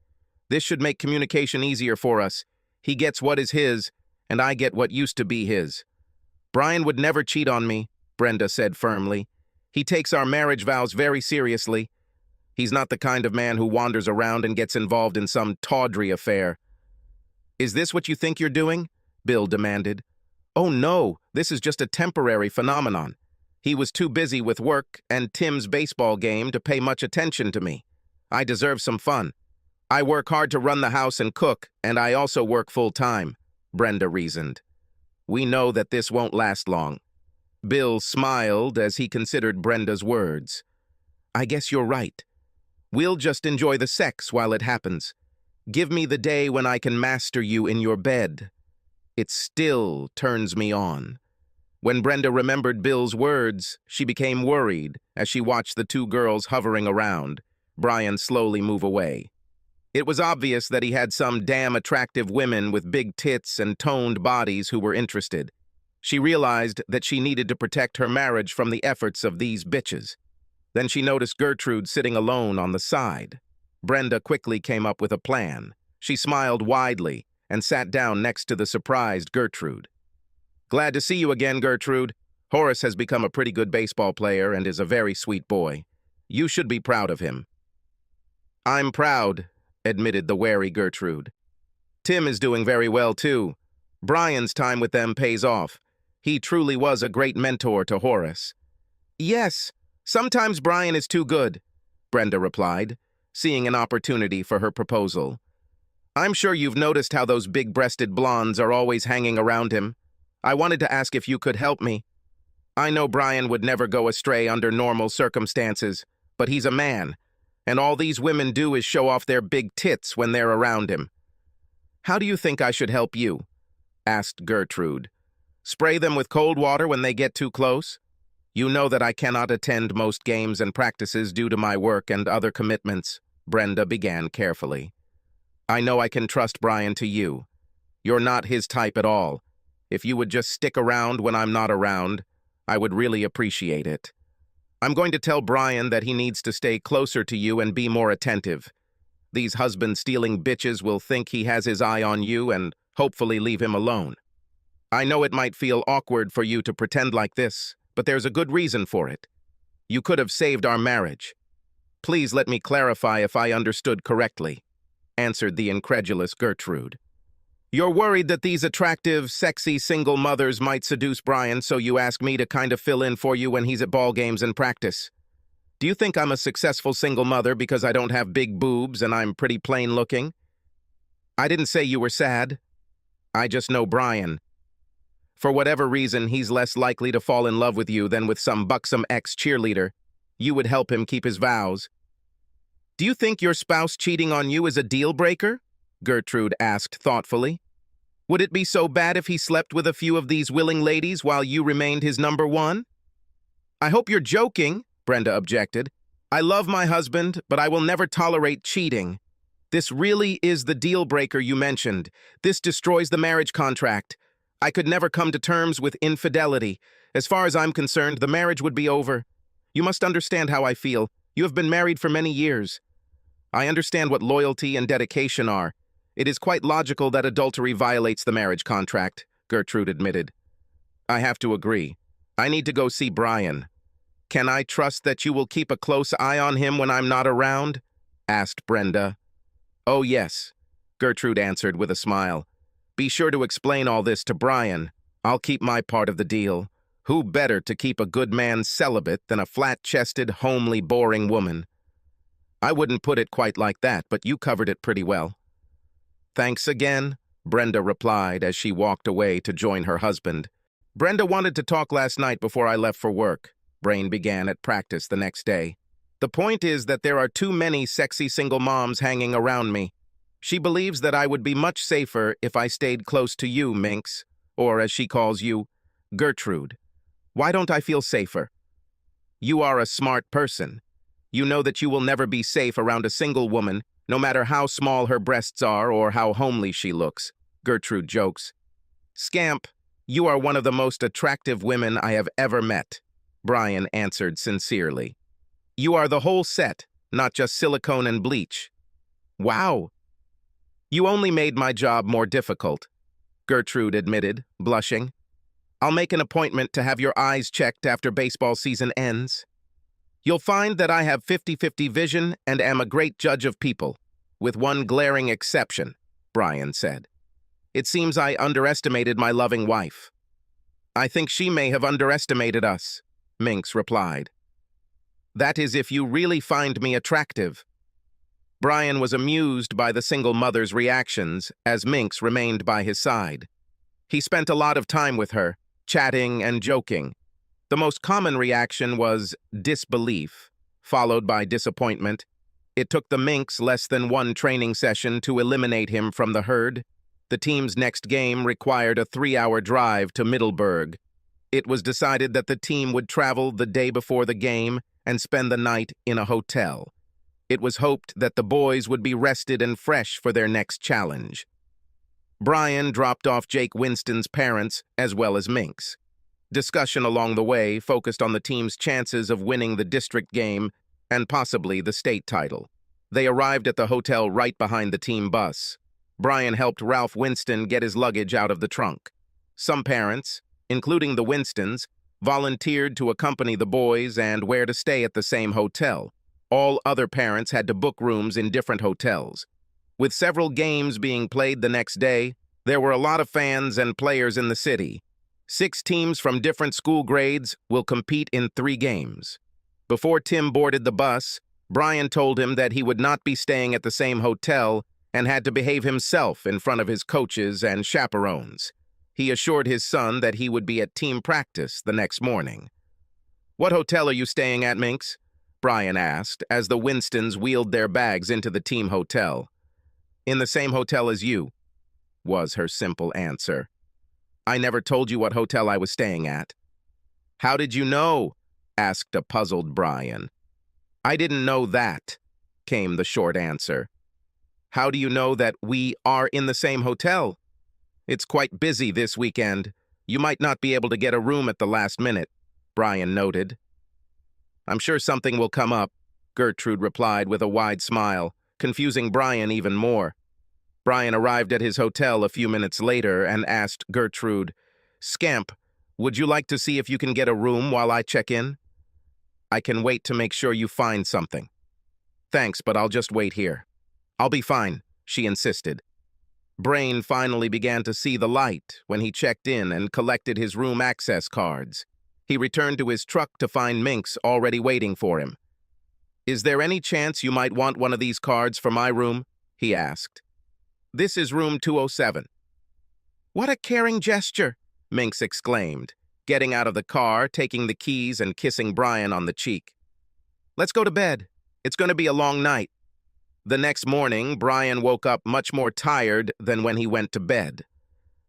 This should make communication easier for us. He gets what is his, and I get what used to be his. Brian would never cheat on me, Brenda said firmly. He takes our marriage vows very seriously. He's not the kind of man who wanders around and gets involved in some tawdry affair. Is this what you think you're doing? Bill demanded. Oh no, this is just a temporary phenomenon. He was too busy with work and Tim's baseball game to pay much attention to me. I deserve some fun. I work hard to run the house and cook, and I also work full-time, Brenda reasoned. We know that this won't last long. Bill smiled as he considered Brenda's words. I guess you're right. We'll just enjoy the sex while it happens. Give me the day when I can master you in your bed. It still turns me on. When Brenda remembered Bill's words, she became worried as she watched the two girls hovering around, Brian slowly move away. It was obvious that he had some damn attractive women with big tits and toned bodies who were interested. She realized that she needed to protect her marriage from the efforts of these bitches. Then she noticed Gertrude sitting alone on the side. Brenda quickly came up with a plan. She smiled widely and sat down next to the surprised Gertrude. Glad to see you again, Gertrude. Horace has become a pretty good baseball player and is a very sweet boy. You should be proud of him. I'm proud, admitted the wary Gertrude. Tim is doing very well, too. Brian's time with them pays off. He truly was a great mentor to Horace. Yes, sometimes Brian is too good, Brenda replied, seeing an opportunity for her proposal. I'm sure you've noticed how those big-breasted blondes are always hanging around him. I wanted to ask if you could help me. I know Brian would never go astray under normal circumstances, but he's a man, and all these women do is show off their big tits when they're around him. How do you think I should help you? Asked Gertrude. Spray them with cold water when they get too close? You know that I cannot attend most games and practices due to my work and other commitments, Brenda began carefully. I know I can trust Brian to you. You're not his type at all. If you would just stick around when I'm not around, I would really appreciate it. I'm going to tell Brian that he needs to stay closer to you and be more attentive. These husband-stealing bitches will think he has his eye on you and hopefully leave him alone. I know it might feel awkward for you to pretend like this, but there's a good reason for it. You could have saved our marriage. Please let me clarify if I understood correctly, answered the incredulous Gertrude. You're worried that these attractive, sexy single mothers might seduce Brian, so you ask me to kind of fill in for you when he's at ball games and practice. Do you think I'm a successful single mother because I don't have big boobs and I'm pretty plain looking? I didn't say you were sad. I just know Brian. For whatever reason, he's less likely to fall in love with you than with some buxom ex-cheerleader. You would help him keep his vows. Do you think your spouse cheating on you is a deal-breaker? Gertrude asked thoughtfully. Would it be so bad if he slept with a few of these willing ladies while you remained his number one? I hope you're joking, Brenda objected. I love my husband, but I will never tolerate cheating. This really is the deal-breaker you mentioned. This destroys the marriage contract. I could never come to terms with infidelity. As far as I'm concerned, the marriage would be over. You must understand how I feel. You have been married for many years. I understand what loyalty and dedication are. It is quite logical that adultery violates the marriage contract, Gertrude admitted. I have to agree. I need to go see Brian. Can I trust that you will keep a close eye on him when I'm not around? Asked Brenda. Oh, yes, Gertrude answered with a smile. Be sure to explain all this to Brian. I'll keep my part of the deal. Who better to keep a good man celibate than a flat-chested, homely, boring woman? I wouldn't put it quite like that, but you covered it pretty well. Thanks again, Brenda replied as she walked away to join her husband. Brenda wanted to talk last night before I left for work. Brain began at practice the next day. The point is that there are too many sexy single moms hanging around me. She believes that I would be much safer if I stayed close to you, Minx, or as she calls you, Gertrude. Why don't I feel safer? You are a smart person. You know that you will never be safe around a single woman, no matter how small her breasts are or how homely she looks, Gertrude jokes. Scamp, You are one of the most attractive women I have ever met, Brian answered sincerely. You are the whole set, not just silicone and bleach. Wow. You only made my job more difficult, Gertrude admitted, blushing. I'll make an appointment to have your eyes checked after baseball season ends. You'll find that I have 50-50 vision and am a great judge of people, with one glaring exception, Brian said. It seems I underestimated my loving wife. I think she may have underestimated us, Minx replied. That is if you really find me attractive. Brian was amused by the single mother's reactions as Minx remained by his side. He spent a lot of time with her, chatting and joking. The most common reaction was disbelief, followed by disappointment. It took the Minx less than one training session to eliminate him from the herd. The team's next game required a 3-hour drive to Middleburg. It was decided that the team would travel the day before the game and spend the night in a hotel. It was hoped that the boys would be rested and fresh for their next challenge. Brian dropped off Jake Winston's parents as well as Minx. Discussion along the way focused on the team's chances of winning the district game and possibly the state title. They arrived at the hotel right behind the team bus. Brian helped Ralph Winston get his luggage out of the trunk. Some parents, including the Winstons, volunteered to accompany the boys and where to stay at the same hotel. All other parents had to book rooms in different hotels. With several games being played the next day, there were a lot of fans and players in the city. 6 teams from different school grades will compete in 3 games. Before Tim boarded the bus, Brian told him that he would not be staying at the same hotel and had to behave himself in front of his coaches and chaperones. He assured his son that he would be at team practice the next morning. "What hotel are you staying at, Minx?" Brian asked as the Winstons wheeled their bags into the team hotel. "In the same hotel as you," was her simple answer. "I never told you what hotel I was staying at." "How did you know?" asked a puzzled Brian. "I didn't know that," came the short answer. "How do you know that we are in the same hotel?" "It's quite busy this weekend. You might not be able to get a room at the last minute," Brian noted. "I'm sure something will come up," Gertrude replied with a wide smile, confusing Brian even more. Brian arrived at his hotel a few minutes later and asked Gertrude, "Scamp, would you like to see if you can get a room while I check in?" "I can wait to make sure you find something." "Thanks, but I'll just wait here." "I'll be fine," she insisted. Brain finally began to see the light when he checked in and collected his room access cards. He returned to his truck to find Minx already waiting for him. "Is there any chance you might want one of these cards for my room?" he asked. "This is room 207. "What a caring gesture," Minx exclaimed, getting out of the car, taking the keys and kissing Brian on the cheek. "Let's go to bed. It's going to be a long night." The next morning, Brian woke up much more tired than when he went to bed.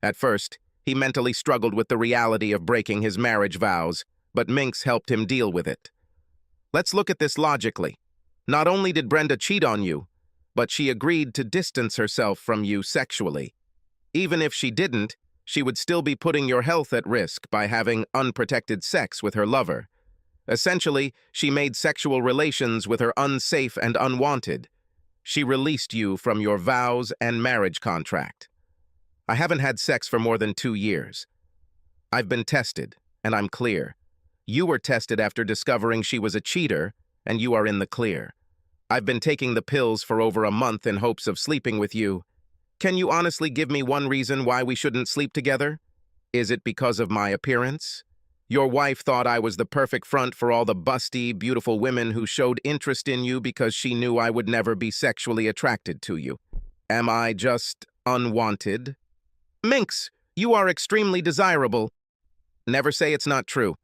At first, he mentally struggled with the reality of breaking his marriage vows, but Minx helped him deal with it. "Let's look at this logically. Not only did Brenda cheat on you, but she agreed to distance herself from you sexually. Even if she didn't, she would still be putting your health at risk by having unprotected sex with her lover. Essentially, she made sexual relations with her unsafe and unwanted. She released you from your vows and marriage contract. I haven't had sex for more than 2 years. I've been tested, and I'm clear. You were tested after discovering she was a cheater, and you are in the clear. I've been taking the pills for over a month in hopes of sleeping with you. Can you honestly give me one reason why we shouldn't sleep together? Is it because of my appearance? Your wife thought I was the perfect front for all the busty, beautiful women who showed interest in you because she knew I would never be sexually attracted to you. Am I just unwanted?" "Minx, you are extremely desirable." "Never say it's not true.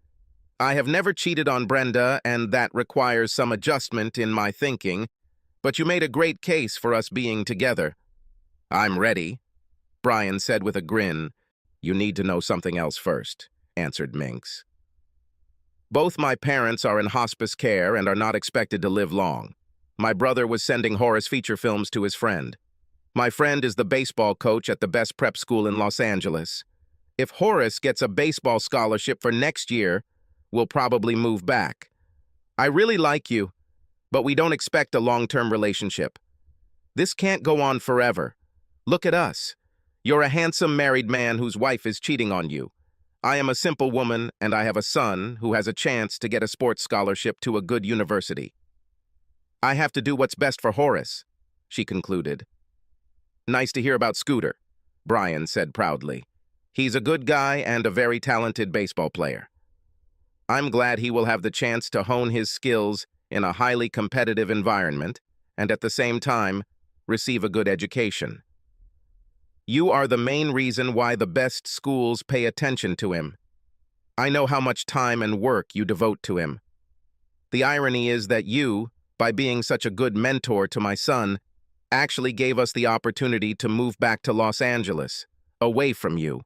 I have never cheated on Brenda, and that requires some adjustment in my thinking, but you made a great case for us being together." "I'm ready," Brian said with a grin. "You need to know something else first," answered Minx. "Both my parents are in hospice care and are not expected to live long. My brother was sending Horace feature films to his friend. My friend is the baseball coach at the best prep school in Los Angeles. If Horace gets a baseball scholarship for next year, we'll probably move back. I really like you, but we don't expect a long-term relationship. This can't go on forever. Look at us. You're a handsome married man whose wife is cheating on you. I am a simple woman, and I have a son who has a chance to get a sports scholarship to a good university. I have to do what's best for Horace, she concluded. Nice to hear about Scooter, Brian said proudly. He's a good guy and a very talented baseball player. I'm glad he will have the chance to hone his skills in a highly competitive environment and at the same time receive a good education. You are the main reason why the best schools pay attention to him. I know how much time and work you devote to him. The irony is that you, by being such a good mentor to my son, actually gave us the opportunity to move back to Los Angeles, away from you.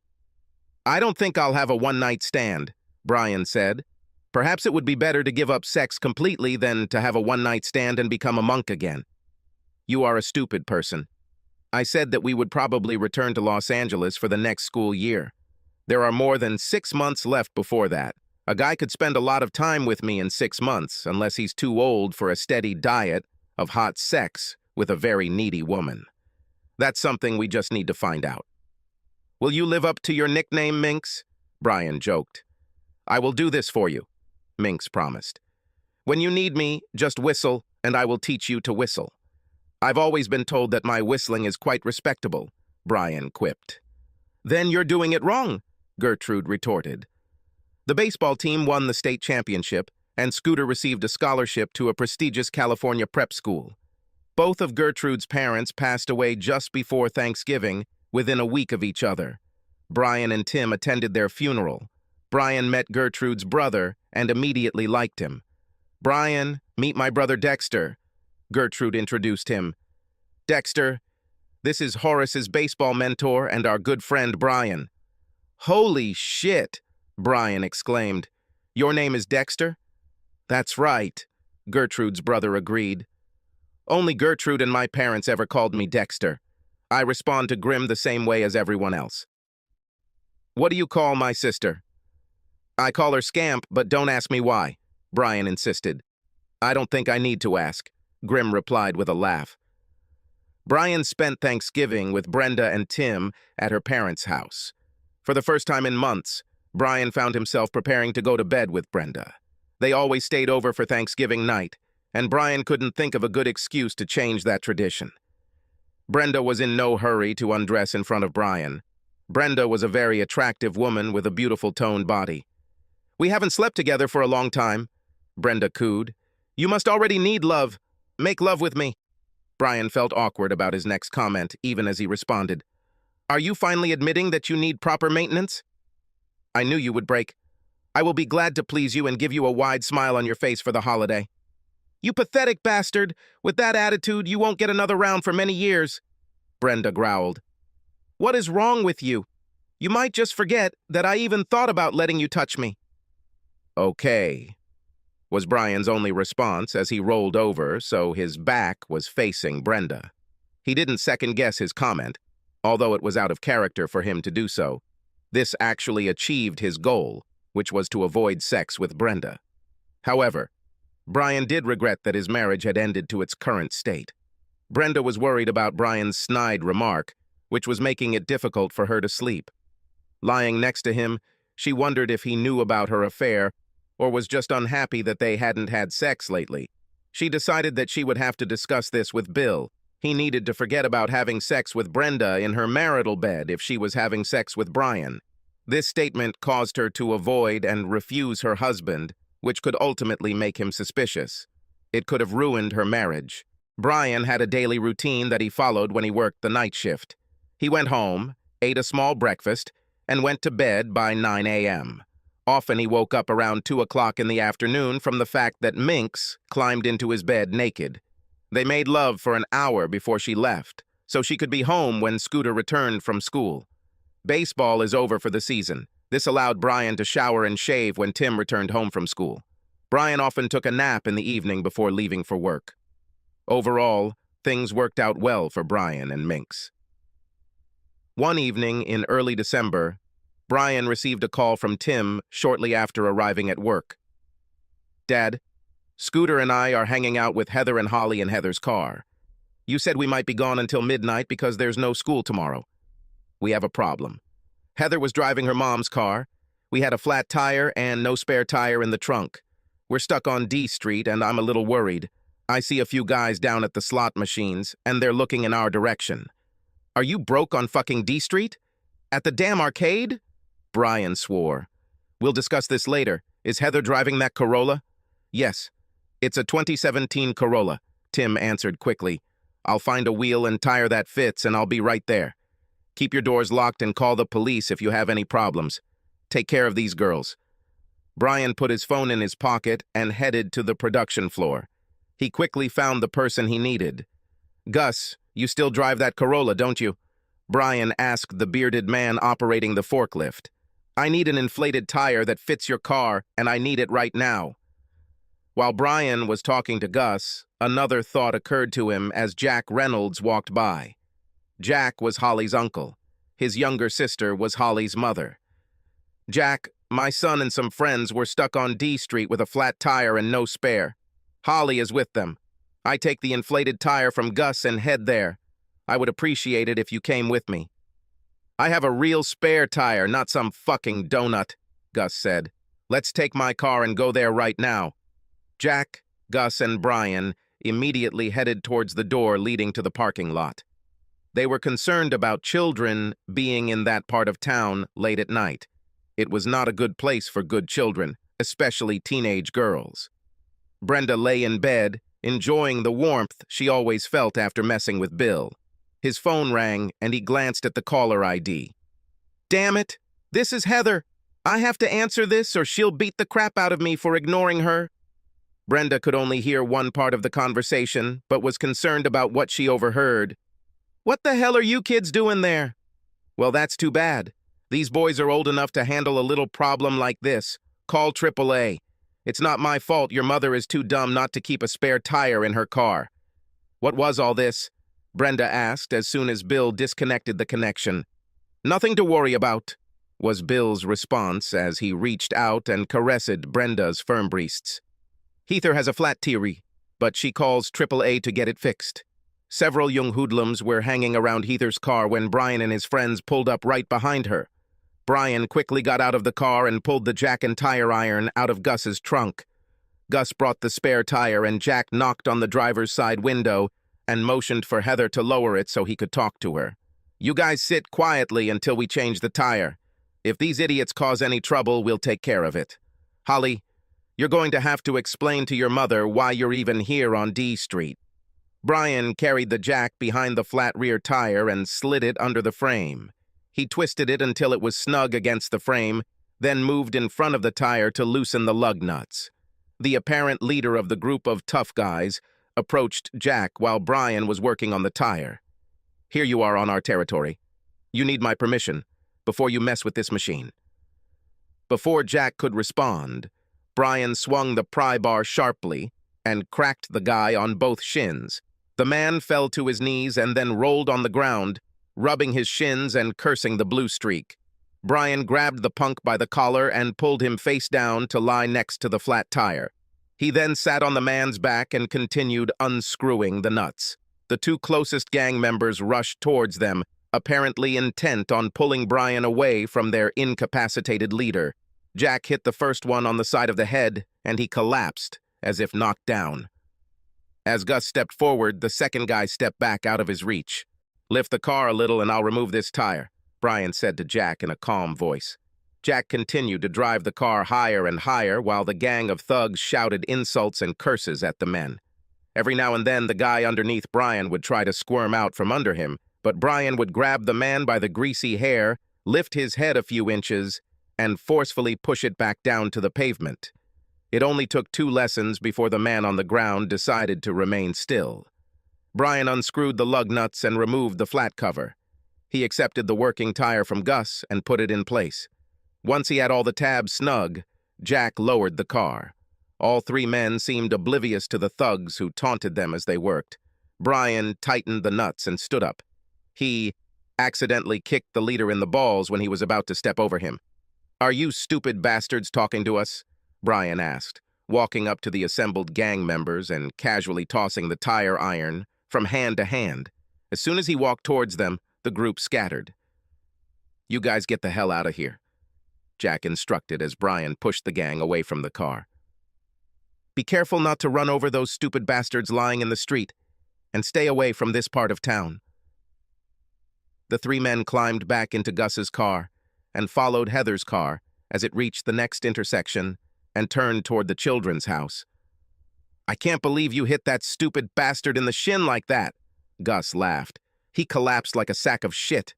I don't think I'll have a one-night stand, Brian said. Perhaps it would be better to give up sex completely than to have a one-night stand and become a monk again. You are a stupid person. I said that we would probably return to Los Angeles for the next school year. There are more than 6 months left before that. A guy could spend a lot of time with me in 6 months, unless he's too old for a steady diet of hot sex with a very needy woman. That's something we just need to find out. Will you live up to your nickname, Minx? Brian joked. I will do this for you, Minx promised. When you need me, just whistle, and I will teach you to whistle. I've always been told that my whistling is quite respectable, Brian quipped. Then you're doing it wrong, Gertrude retorted. The baseball team won the state championship, and Scooter received a scholarship to a prestigious California prep school. Both of Gertrude's parents passed away just before Thanksgiving, within a week of each other. Brian and Tim attended their funeral. Brian met Gertrude's brother and immediately liked him. Brian, meet my brother Dexter, Gertrude introduced him. Dexter, this is Horace's baseball mentor and our good friend Brian. Holy shit, Brian exclaimed. Your name is Dexter? That's right, Gertrude's brother agreed. Only Gertrude and my parents ever called me Dexter. I respond to Grim the same way as everyone else. What do you call my sister? I call her Scamp, but don't ask me why, Brian insisted. I don't think I need to ask, Grim replied with a laugh. Brian spent Thanksgiving with Brenda and Tim at her parents' house. For the first time in months, Brian found himself preparing to go to bed with Brenda. They always stayed over for Thanksgiving night, and Brian couldn't think of a good excuse to change that tradition. Brenda was in no hurry to undress in front of Brian. Brenda was a very attractive woman with a beautiful toned body. We haven't slept together for a long time, Brenda cooed. You must already need love. Make love with me. Brian felt awkward about his next comment, even as he responded. Are you finally admitting that you need proper maintenance? I knew you would break. I will be glad to please you and give you a wide smile on your face for the holiday. You pathetic bastard! With that attitude, you won't get another round for many years, Brenda growled. What is wrong with you? You might just forget that I even thought about letting you touch me. Okay, was Brian's only response as he rolled over so his back was facing Brenda. He didn't second-guess his comment, although it was out of character for him to do so. This actually achieved his goal, which was to avoid sex with Brenda. However, Brian did regret that his marriage had ended to its current state. Brenda was worried about Brian's snide remark, which was making it difficult for her to sleep. Lying next to him, she wondered if he knew about her affair or was just unhappy that they hadn't had sex lately. She decided that she would have to discuss this with Bill. He needed to forget about having sex with Brenda in her marital bed if she was having sex with Brian. This statement caused her to avoid and refuse her husband, which could ultimately make him suspicious. It could have ruined her marriage. Brian had a daily routine that he followed when he worked the night shift. He went home, ate a small breakfast, and went to bed by 9 a.m. Often he woke up around 2 o'clock in the afternoon from the fact that Minx climbed into his bed naked. They made love for an hour before she left, so she could be home when Scooter returned from school. Baseball is over for the season. This allowed Brian to shower and shave when Tim returned home from school. Brian often took a nap in the evening before leaving for work. Overall, things worked out well for Brian and Minx. One evening in early December, Brian received a call from Tim shortly after arriving at work. "Dad, Scooter and I are hanging out with Heather and Holly in Heather's car. You said we might be gone until midnight because there's no school tomorrow. We have a problem. Heather was driving her mom's car. We had a flat tire and no spare tire in the trunk. We're stuck on D Street and I'm a little worried. I see a few guys down at the slot machines and they're looking in our direction." "Are you broke on fucking D Street? At the damn arcade?" Brian swore. "We'll discuss this later. Is Heather driving that Corolla?" "Yes. It's a 2017 Corolla," Tim answered quickly. "I'll find a wheel and tire that fits and I'll be right there. Keep your doors locked and call the police if you have any problems. Take care of these girls." Brian put his phone in his pocket and headed to the production floor. He quickly found the person he needed. "Gus, you still drive that Corolla, don't you?" Brian asked the bearded man operating the forklift. "I need an inflated tire that fits your car, and I need it right now." While Brian was talking to Gus, another thought occurred to him as Jack Reynolds walked by. Jack was Holly's uncle. His younger sister was Holly's mother. "Jack, my son and some friends were stuck on D Street with a flat tire and no spare. Holly is with them. I take the inflated tire from Gus and head there. I would appreciate it if you came with me." "I have a real spare tire, not some fucking donut," Gus said. "Let's take my car and go there right now." Jack, Gus, and Brian immediately headed towards the door leading to the parking lot. They were concerned about children being in that part of town late at night. It was not a good place for good children, especially teenage girls. Brenda lay in bed, enjoying the warmth she always felt after messing with Bill. His phone rang, and he glanced at the caller ID. "Damn it! This is Heather! I have to answer this or she'll beat the crap out of me for ignoring her." Brenda could only hear one part of the conversation, but was concerned about what she overheard. "What the hell are you kids doing there?" "Well, that's too bad. These boys are old enough to handle a little problem like this. Call AAA. It's not my fault your mother is too dumb not to keep a spare tire in her car." "What was all this?" Brenda asked as soon as Bill disconnected the connection. "Nothing to worry about," was Bill's response as he reached out and caressed Brenda's firm breasts. "Heather has a flat tire, but she calls AAA to get it fixed." Several young hoodlums were hanging around Heather's car when Brian and his friends pulled up right behind her. Brian quickly got out of the car and pulled the jack and tire iron out of Gus's trunk. Gus brought the spare tire and Jack knocked on the driver's side window and motioned for Heather to lower it so he could talk to her. "You guys sit quietly until we change the tire. If these idiots cause any trouble, we'll take care of it. Holly, you're going to have to explain to your mother why you're even here on D Street." Brian carried the jack behind the flat rear tire and slid it under the frame. He twisted it until it was snug against the frame, then moved in front of the tire to loosen the lug nuts. The apparent leader of the group of tough guys approached Jack while Brian was working on the tire. "Here you are on our territory. You need my permission before you mess with this machine." Before Jack could respond, Brian swung the pry bar sharply and cracked the guy on both shins. The man fell to his knees and then rolled on the ground, rubbing his shins and cursing the blue streak. Brian grabbed the punk by the collar and pulled him face down to lie next to the flat tire. He then sat on the man's back and continued unscrewing the nuts. The two closest gang members rushed towards them, apparently intent on pulling Brian away from their incapacitated leader. Jack hit the first one on the side of the head, and he collapsed, as if knocked down. As Gus stepped forward, the second guy stepped back out of his reach. "Lift the car a little and I'll remove this tire," Brian said to Jack in a calm voice. Jack continued to drive the car higher and higher while the gang of thugs shouted insults and curses at the men. Every now and then, the guy underneath Brian would try to squirm out from under him, but Brian would grab the man by the greasy hair, lift his head a few inches, and forcefully push it back down to the pavement. It only took 2 lessons before the man on the ground decided to remain still. Brian unscrewed the lug nuts and removed the flat cover. He accepted the working tire from Gus and put it in place. Once he had all the tabs snug, Jack lowered the car. All 3 men seemed oblivious to the thugs who taunted them as they worked. Brian tightened the nuts and stood up. He accidentally kicked the leader in the balls when he was about to step over him. "Are you stupid bastards talking to us?" Brian asked, walking up to the assembled gang members and casually tossing the tire iron from hand to hand. As soon as he walked towards them, the group scattered. "You guys get the hell out of here," Jack instructed as Brian pushed the gang away from the car. "Be careful not to run over those stupid bastards lying in the street, and stay away from this part of town." The three men climbed back into Gus's car and followed Heather's car as it reached the next intersection and turned toward the children's house. "I can't believe you hit that stupid bastard in the shin like that," Gus laughed. "He collapsed like a sack of shit."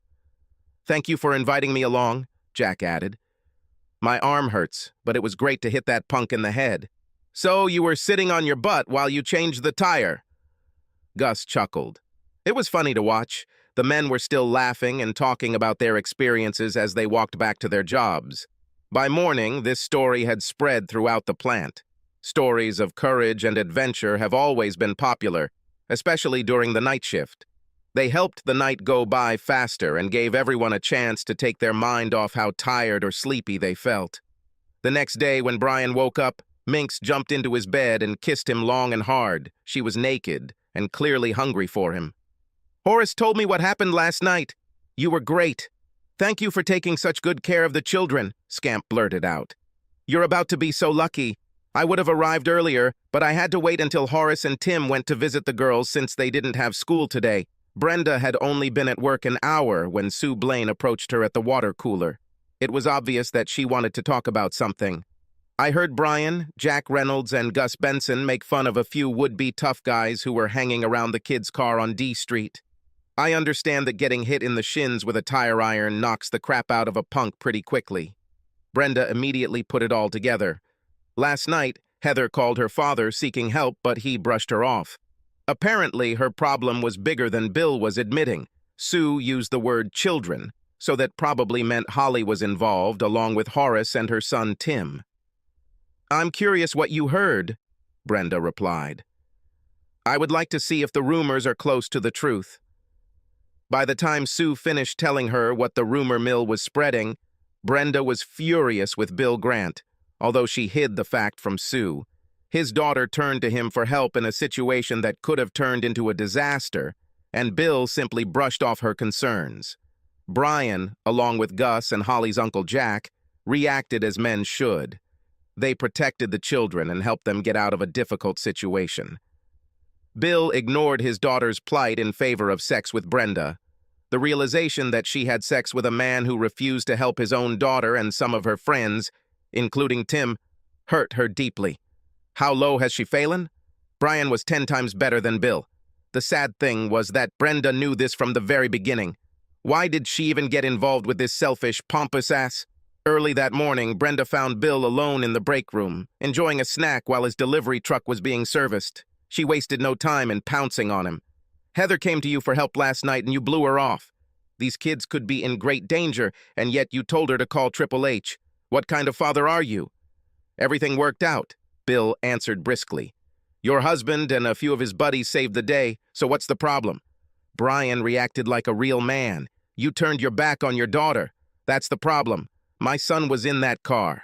"Thank you for inviting me along," Jack added. "My arm hurts, but it was great to hit that punk in the head." "So you were sitting on your butt while you changed the tire?" Gus chuckled. It was funny to watch. The men were still laughing and talking about their experiences as they walked back to their jobs. By morning, this story had spread throughout the plant. Stories of courage and adventure have always been popular, especially during the night shift. They helped the night go by faster and gave everyone a chance to take their mind off how tired or sleepy they felt. The next day, when Brian woke up, Minx jumped into his bed and kissed him long and hard. She was naked and clearly hungry for him. "Horace told me what happened last night. You were great. Thank you for taking such good care of the children," Scamp blurted out. "You're about to be so lucky. I would have arrived earlier, but I had to wait until Horace and Tim went to visit the girls since they didn't have school today." Brenda had only been at work an hour when Sue Blaine approached her at the water cooler. It was obvious that she wanted to talk about something. "I heard Brian, Jack Reynolds, and Gus Benson make fun of a few would-be tough guys who were hanging around the kids' car on D Street. I understand that getting hit in the shins with a tire iron knocks the crap out of a punk pretty quickly." Brenda immediately put it all together. Last night, Heather called her father seeking help, but he brushed her off. Apparently, her problem was bigger than Bill was admitting. Sue used the word children, so that probably meant Holly was involved, along with Horace and her son Tim. "I'm curious what you heard," Brenda replied. "I would like to see if the rumors are close to the truth." By the time Sue finished telling her what the rumor mill was spreading, Brenda was furious with Bill Grant, although she hid the fact from Sue. His daughter turned to him for help in a situation that could have turned into a disaster, and Bill simply brushed off her concerns. Brian, along with Gus and Holly's Uncle Jack, reacted as men should. They protected the children and helped them get out of a difficult situation. Bill ignored his daughter's plight in favor of sex with Brenda. The realization that she had sex with a man who refused to help his own daughter and some of her friends, including Tim, hurt her deeply. How low has she fallen? Brian was 10 times better than Bill. The sad thing was that Brenda knew this from the very beginning. Why did she even get involved with this selfish, pompous ass? Early that morning, Brenda found Bill alone in the break room, enjoying a snack while his delivery truck was being serviced. She wasted no time in pouncing on him. "Heather came to you for help last night and you blew her off. These kids could be in great danger, and yet you told her to call Triple H. What kind of father are you?" "Everything worked out," Bill answered briskly. "Your husband and a few of his buddies saved the day, so what's the problem?" Brian reacted like a real man. "You turned your back on your daughter. That's the problem. My son was in that car.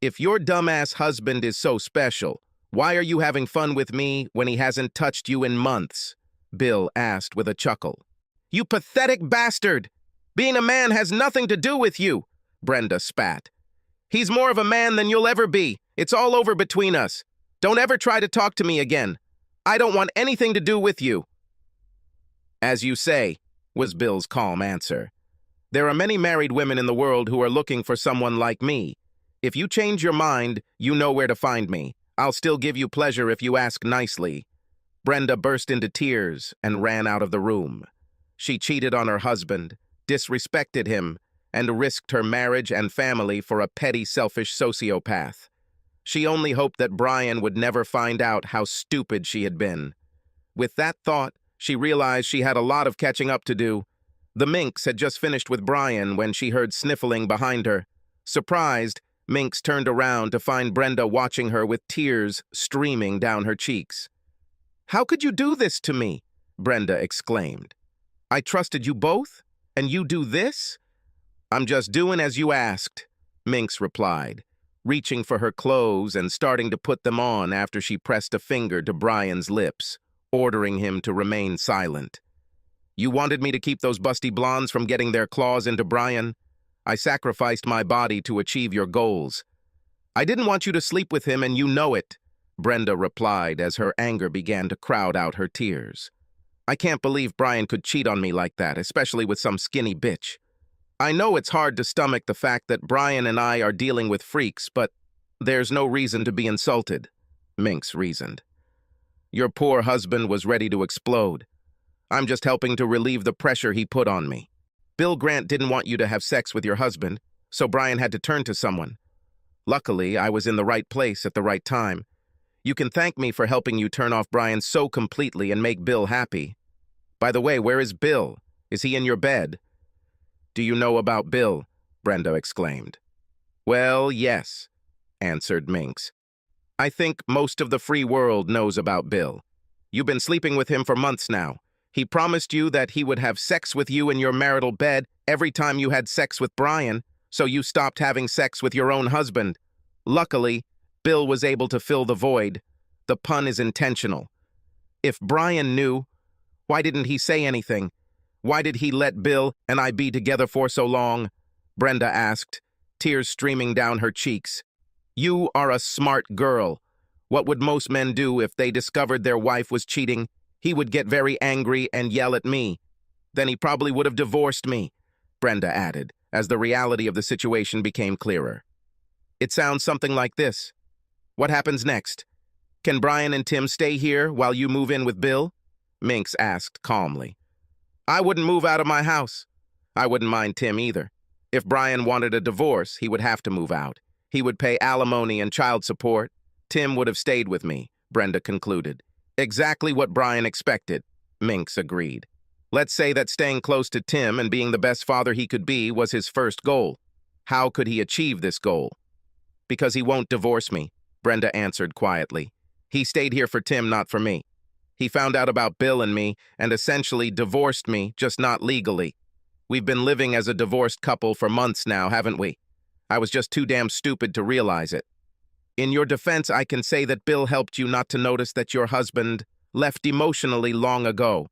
If your dumbass husband is so special, why are you having fun with me when he hasn't touched you in months?" Bill asked with a chuckle. "You pathetic bastard! Being a man has nothing to do with you," Brenda spat. "He's more of a man than you'll ever be. It's all over between us. Don't ever try to talk to me again. I don't want anything to do with you." "As you say," was Bill's calm answer. "There are many married women in the world who are looking for someone like me. If you change your mind, you know where to find me. I'll still give you pleasure if you ask nicely." Brenda burst into tears and ran out of the room. She cheated on her husband, disrespected him, and risked her marriage and family for a petty, selfish sociopath. She only hoped that Brian would never find out how stupid she had been. With that thought, she realized she had a lot of catching up to do. The Minx had just finished with Brian when she heard sniffling behind her. Surprised, Minx turned around to find Brenda watching her with tears streaming down her cheeks. "How could you do this to me?" Brenda exclaimed. "I trusted you both, And you do this? I'm just doing as you asked, Minx replied, reaching for her clothes and starting to put them on after she pressed a finger to Brian's lips, ordering him to remain silent. You wanted me to keep those busty blondes from getting their claws into Brian? I sacrificed my body to achieve your goals. I didn't want you to sleep with him, and you know it, Brenda replied as her anger began to crowd out her tears. I can't believe Brian could cheat on me like that, especially with some skinny bitch. I know it's hard to stomach the fact that Brian and I are dealing with freaks, but there's no reason to be insulted, Minx reasoned. Your poor husband was ready to explode. I'm just helping to relieve the pressure he put on me. Bill Grant didn't want you to have sex with your husband, so Brian had to turn to someone. Luckily, I was in the right place at the right time. You can thank me for helping you turn off Brian so completely and make Bill happy. By the way, where is Bill? Is he in your bed? Do you know about Bill? Brenda exclaimed. Well, yes, answered Minx. I think most of the free world knows about Bill. You've been sleeping with him for months now. He promised you that he would have sex with you in your marital bed every time you had sex with Brian, so you stopped having sex with your own husband. Luckily, Bill was able to fill the void. The pun is intentional. If Brian knew, why didn't he say anything? Why did he let Bill and I be together for so long? Brenda asked, tears streaming down her cheeks. You are a smart girl. What would most men do if they discovered their wife was cheating? He would get very angry and yell at me. Then he probably would have divorced me, Brenda added, as the reality of the situation became clearer. It sounds something like this. What happens next? Can Brian and Tim stay here while you move in with Bill? Minx asked calmly. I wouldn't move out of my house. I wouldn't mind Tim either. If Brian wanted a divorce, he would have to move out. He would pay alimony and child support. Tim would have stayed with me, Brenda concluded. Exactly what Brian expected, Minx agreed. Let's say that staying close to Tim and being the best father he could be was his first goal. How could he achieve this goal? Because he won't divorce me, Brenda answered quietly. He stayed here for Tim, not for me. He found out about Bill and me and essentially divorced me, just not legally. We've been living as a divorced couple for months now, haven't we? I was just too damn stupid to realize it. In your defense, I can say that Bill helped you not to notice that your husband left emotionally long ago.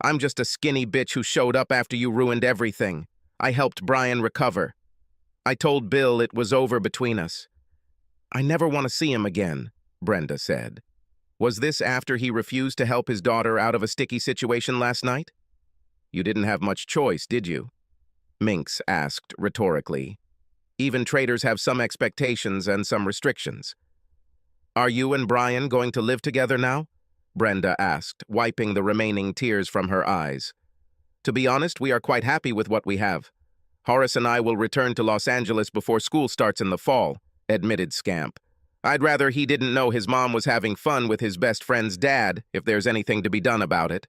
I'm just a skinny bitch who showed up after you ruined everything. I helped Brian recover. I told Bill it was over between us. I never want to see him again, Brenda said. Was this after he refused to help his daughter out of a sticky situation last night? You didn't have much choice, did you? Minx asked rhetorically. Even traitors have some expectations and some restrictions. Are you and Brian going to live together now? Brenda asked, wiping the remaining tears from her eyes. To be honest, we are quite happy with what we have. Horace and I will return to Los Angeles before school starts in the fall, admitted Scamp. I'd rather he didn't know his mom was having fun with his best friend's dad, if there's anything to be done about it.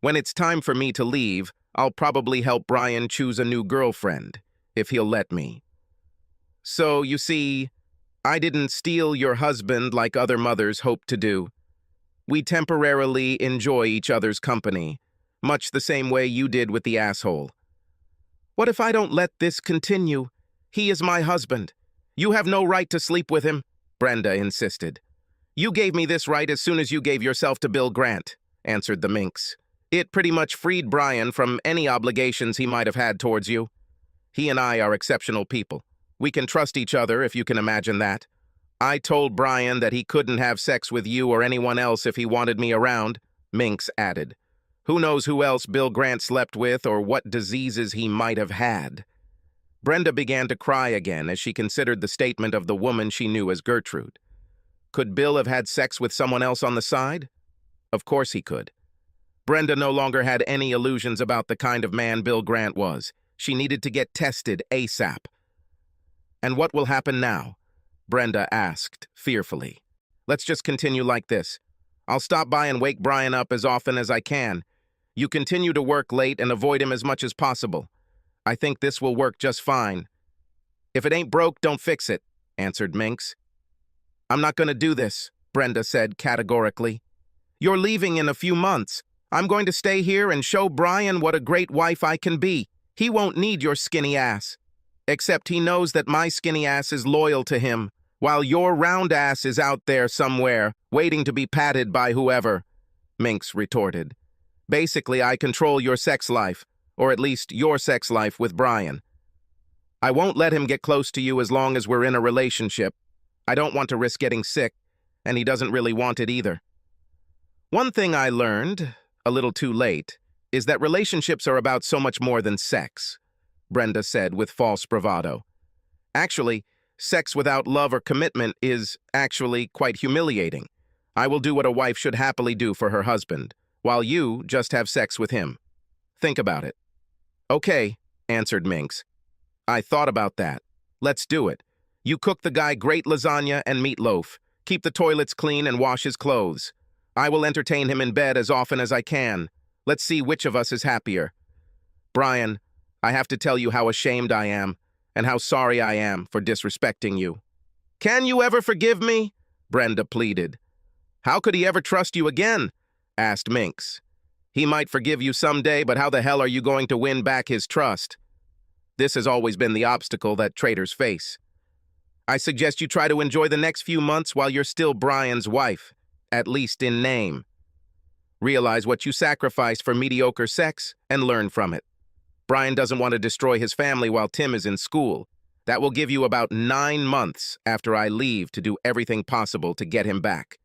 When it's time for me to leave, I'll probably help Brian choose a new girlfriend, if he'll let me. So, you see, I didn't steal your husband like other mothers hope to do. We temporarily enjoy each other's company, much the same way you did with the asshole. What if I don't let this continue? He is my husband. You have no right to sleep with him, Brenda insisted. You gave me this right as soon as you gave yourself to Bill Grant, answered the Minx. It pretty much freed Brian from any obligations he might have had towards you. He and I are exceptional people. We can trust each other, if you can imagine that. I told Brian that he couldn't have sex with you or anyone else if he wanted me around, Minx added. Who knows who else Bill Grant slept with or what diseases he might have had. Brenda began to cry again as she considered the statement of the woman she knew as Gertrude. Could Bill have had sex with someone else on the side? Of course he could. Brenda no longer had any illusions about the kind of man Bill Grant was. She needed to get tested ASAP. And what will happen now? Brenda asked fearfully. Let's just continue like this. I'll stop by and wake Brian up as often as I can. You continue to work late and avoid him as much as possible. I think this will work just fine. If it ain't broke, don't fix it, answered Minx. I'm not going to do this, Brenda said categorically. You're leaving in a few months. I'm going to stay here and show Brian what a great wife I can be. He won't need your skinny ass. Except he knows that my skinny ass is loyal to him, while your round ass is out there somewhere, waiting to be patted by whoever," Minx retorted. "Basically, I control your sex life, or at least your sex life with Brian. I won't let him get close to you as long as we're in a relationship. I don't want to risk getting sick, and he doesn't really want it either." One thing I learned, a little too late, is that relationships are about so much more than sex, Brenda said with false bravado. Actually, sex without love or commitment is actually quite humiliating. I will do what a wife should happily do for her husband, while you just have sex with him. Think about it. "Okay," answered Minx. "I thought about that. Let's do it. You cook the guy great lasagna and meatloaf. Keep the toilets clean and wash his clothes. I will entertain him in bed as often as I can. Let's see which of us is happier. Brian, I have to tell you how ashamed I am, and how sorry I am for disrespecting you." "Can you ever forgive me?" Brenda pleaded. "How could he ever trust you again?" asked Minx. "He might forgive you someday, but how the hell are you going to win back his trust? This has always been the obstacle that traitors face. I suggest you try to enjoy the next few months while you're still Brian's wife, at least in name. Realize what you sacrificed for mediocre sex and learn from it. Brian doesn't want to destroy his family while Tim is in school. That will give you about 9 months after I leave to do everything possible to get him back.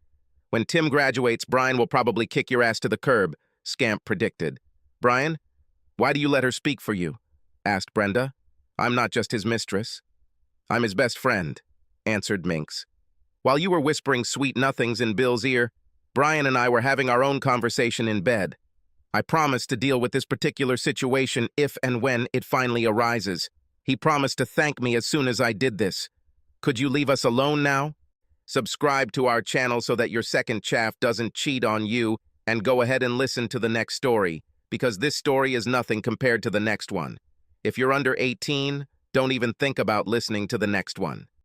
When Tim graduates, Brian will probably kick your ass to the curb," Scamp predicted. "Brian, why do you let her speak for you?" asked Brenda. "I'm not just his mistress. I'm his best friend," answered Minx. "While you were whispering sweet nothings in Bill's ear, Brian and I were having our own conversation in bed. I promised to deal with this particular situation if and when it finally arises. He promised to thank me as soon as I did this. Could you leave us alone now? Subscribe to our channel so that your second chaff doesn't cheat on you, and go ahead and listen to the next story, because this story is nothing compared to the next one. If you're under 18, don't even think about listening to the next one."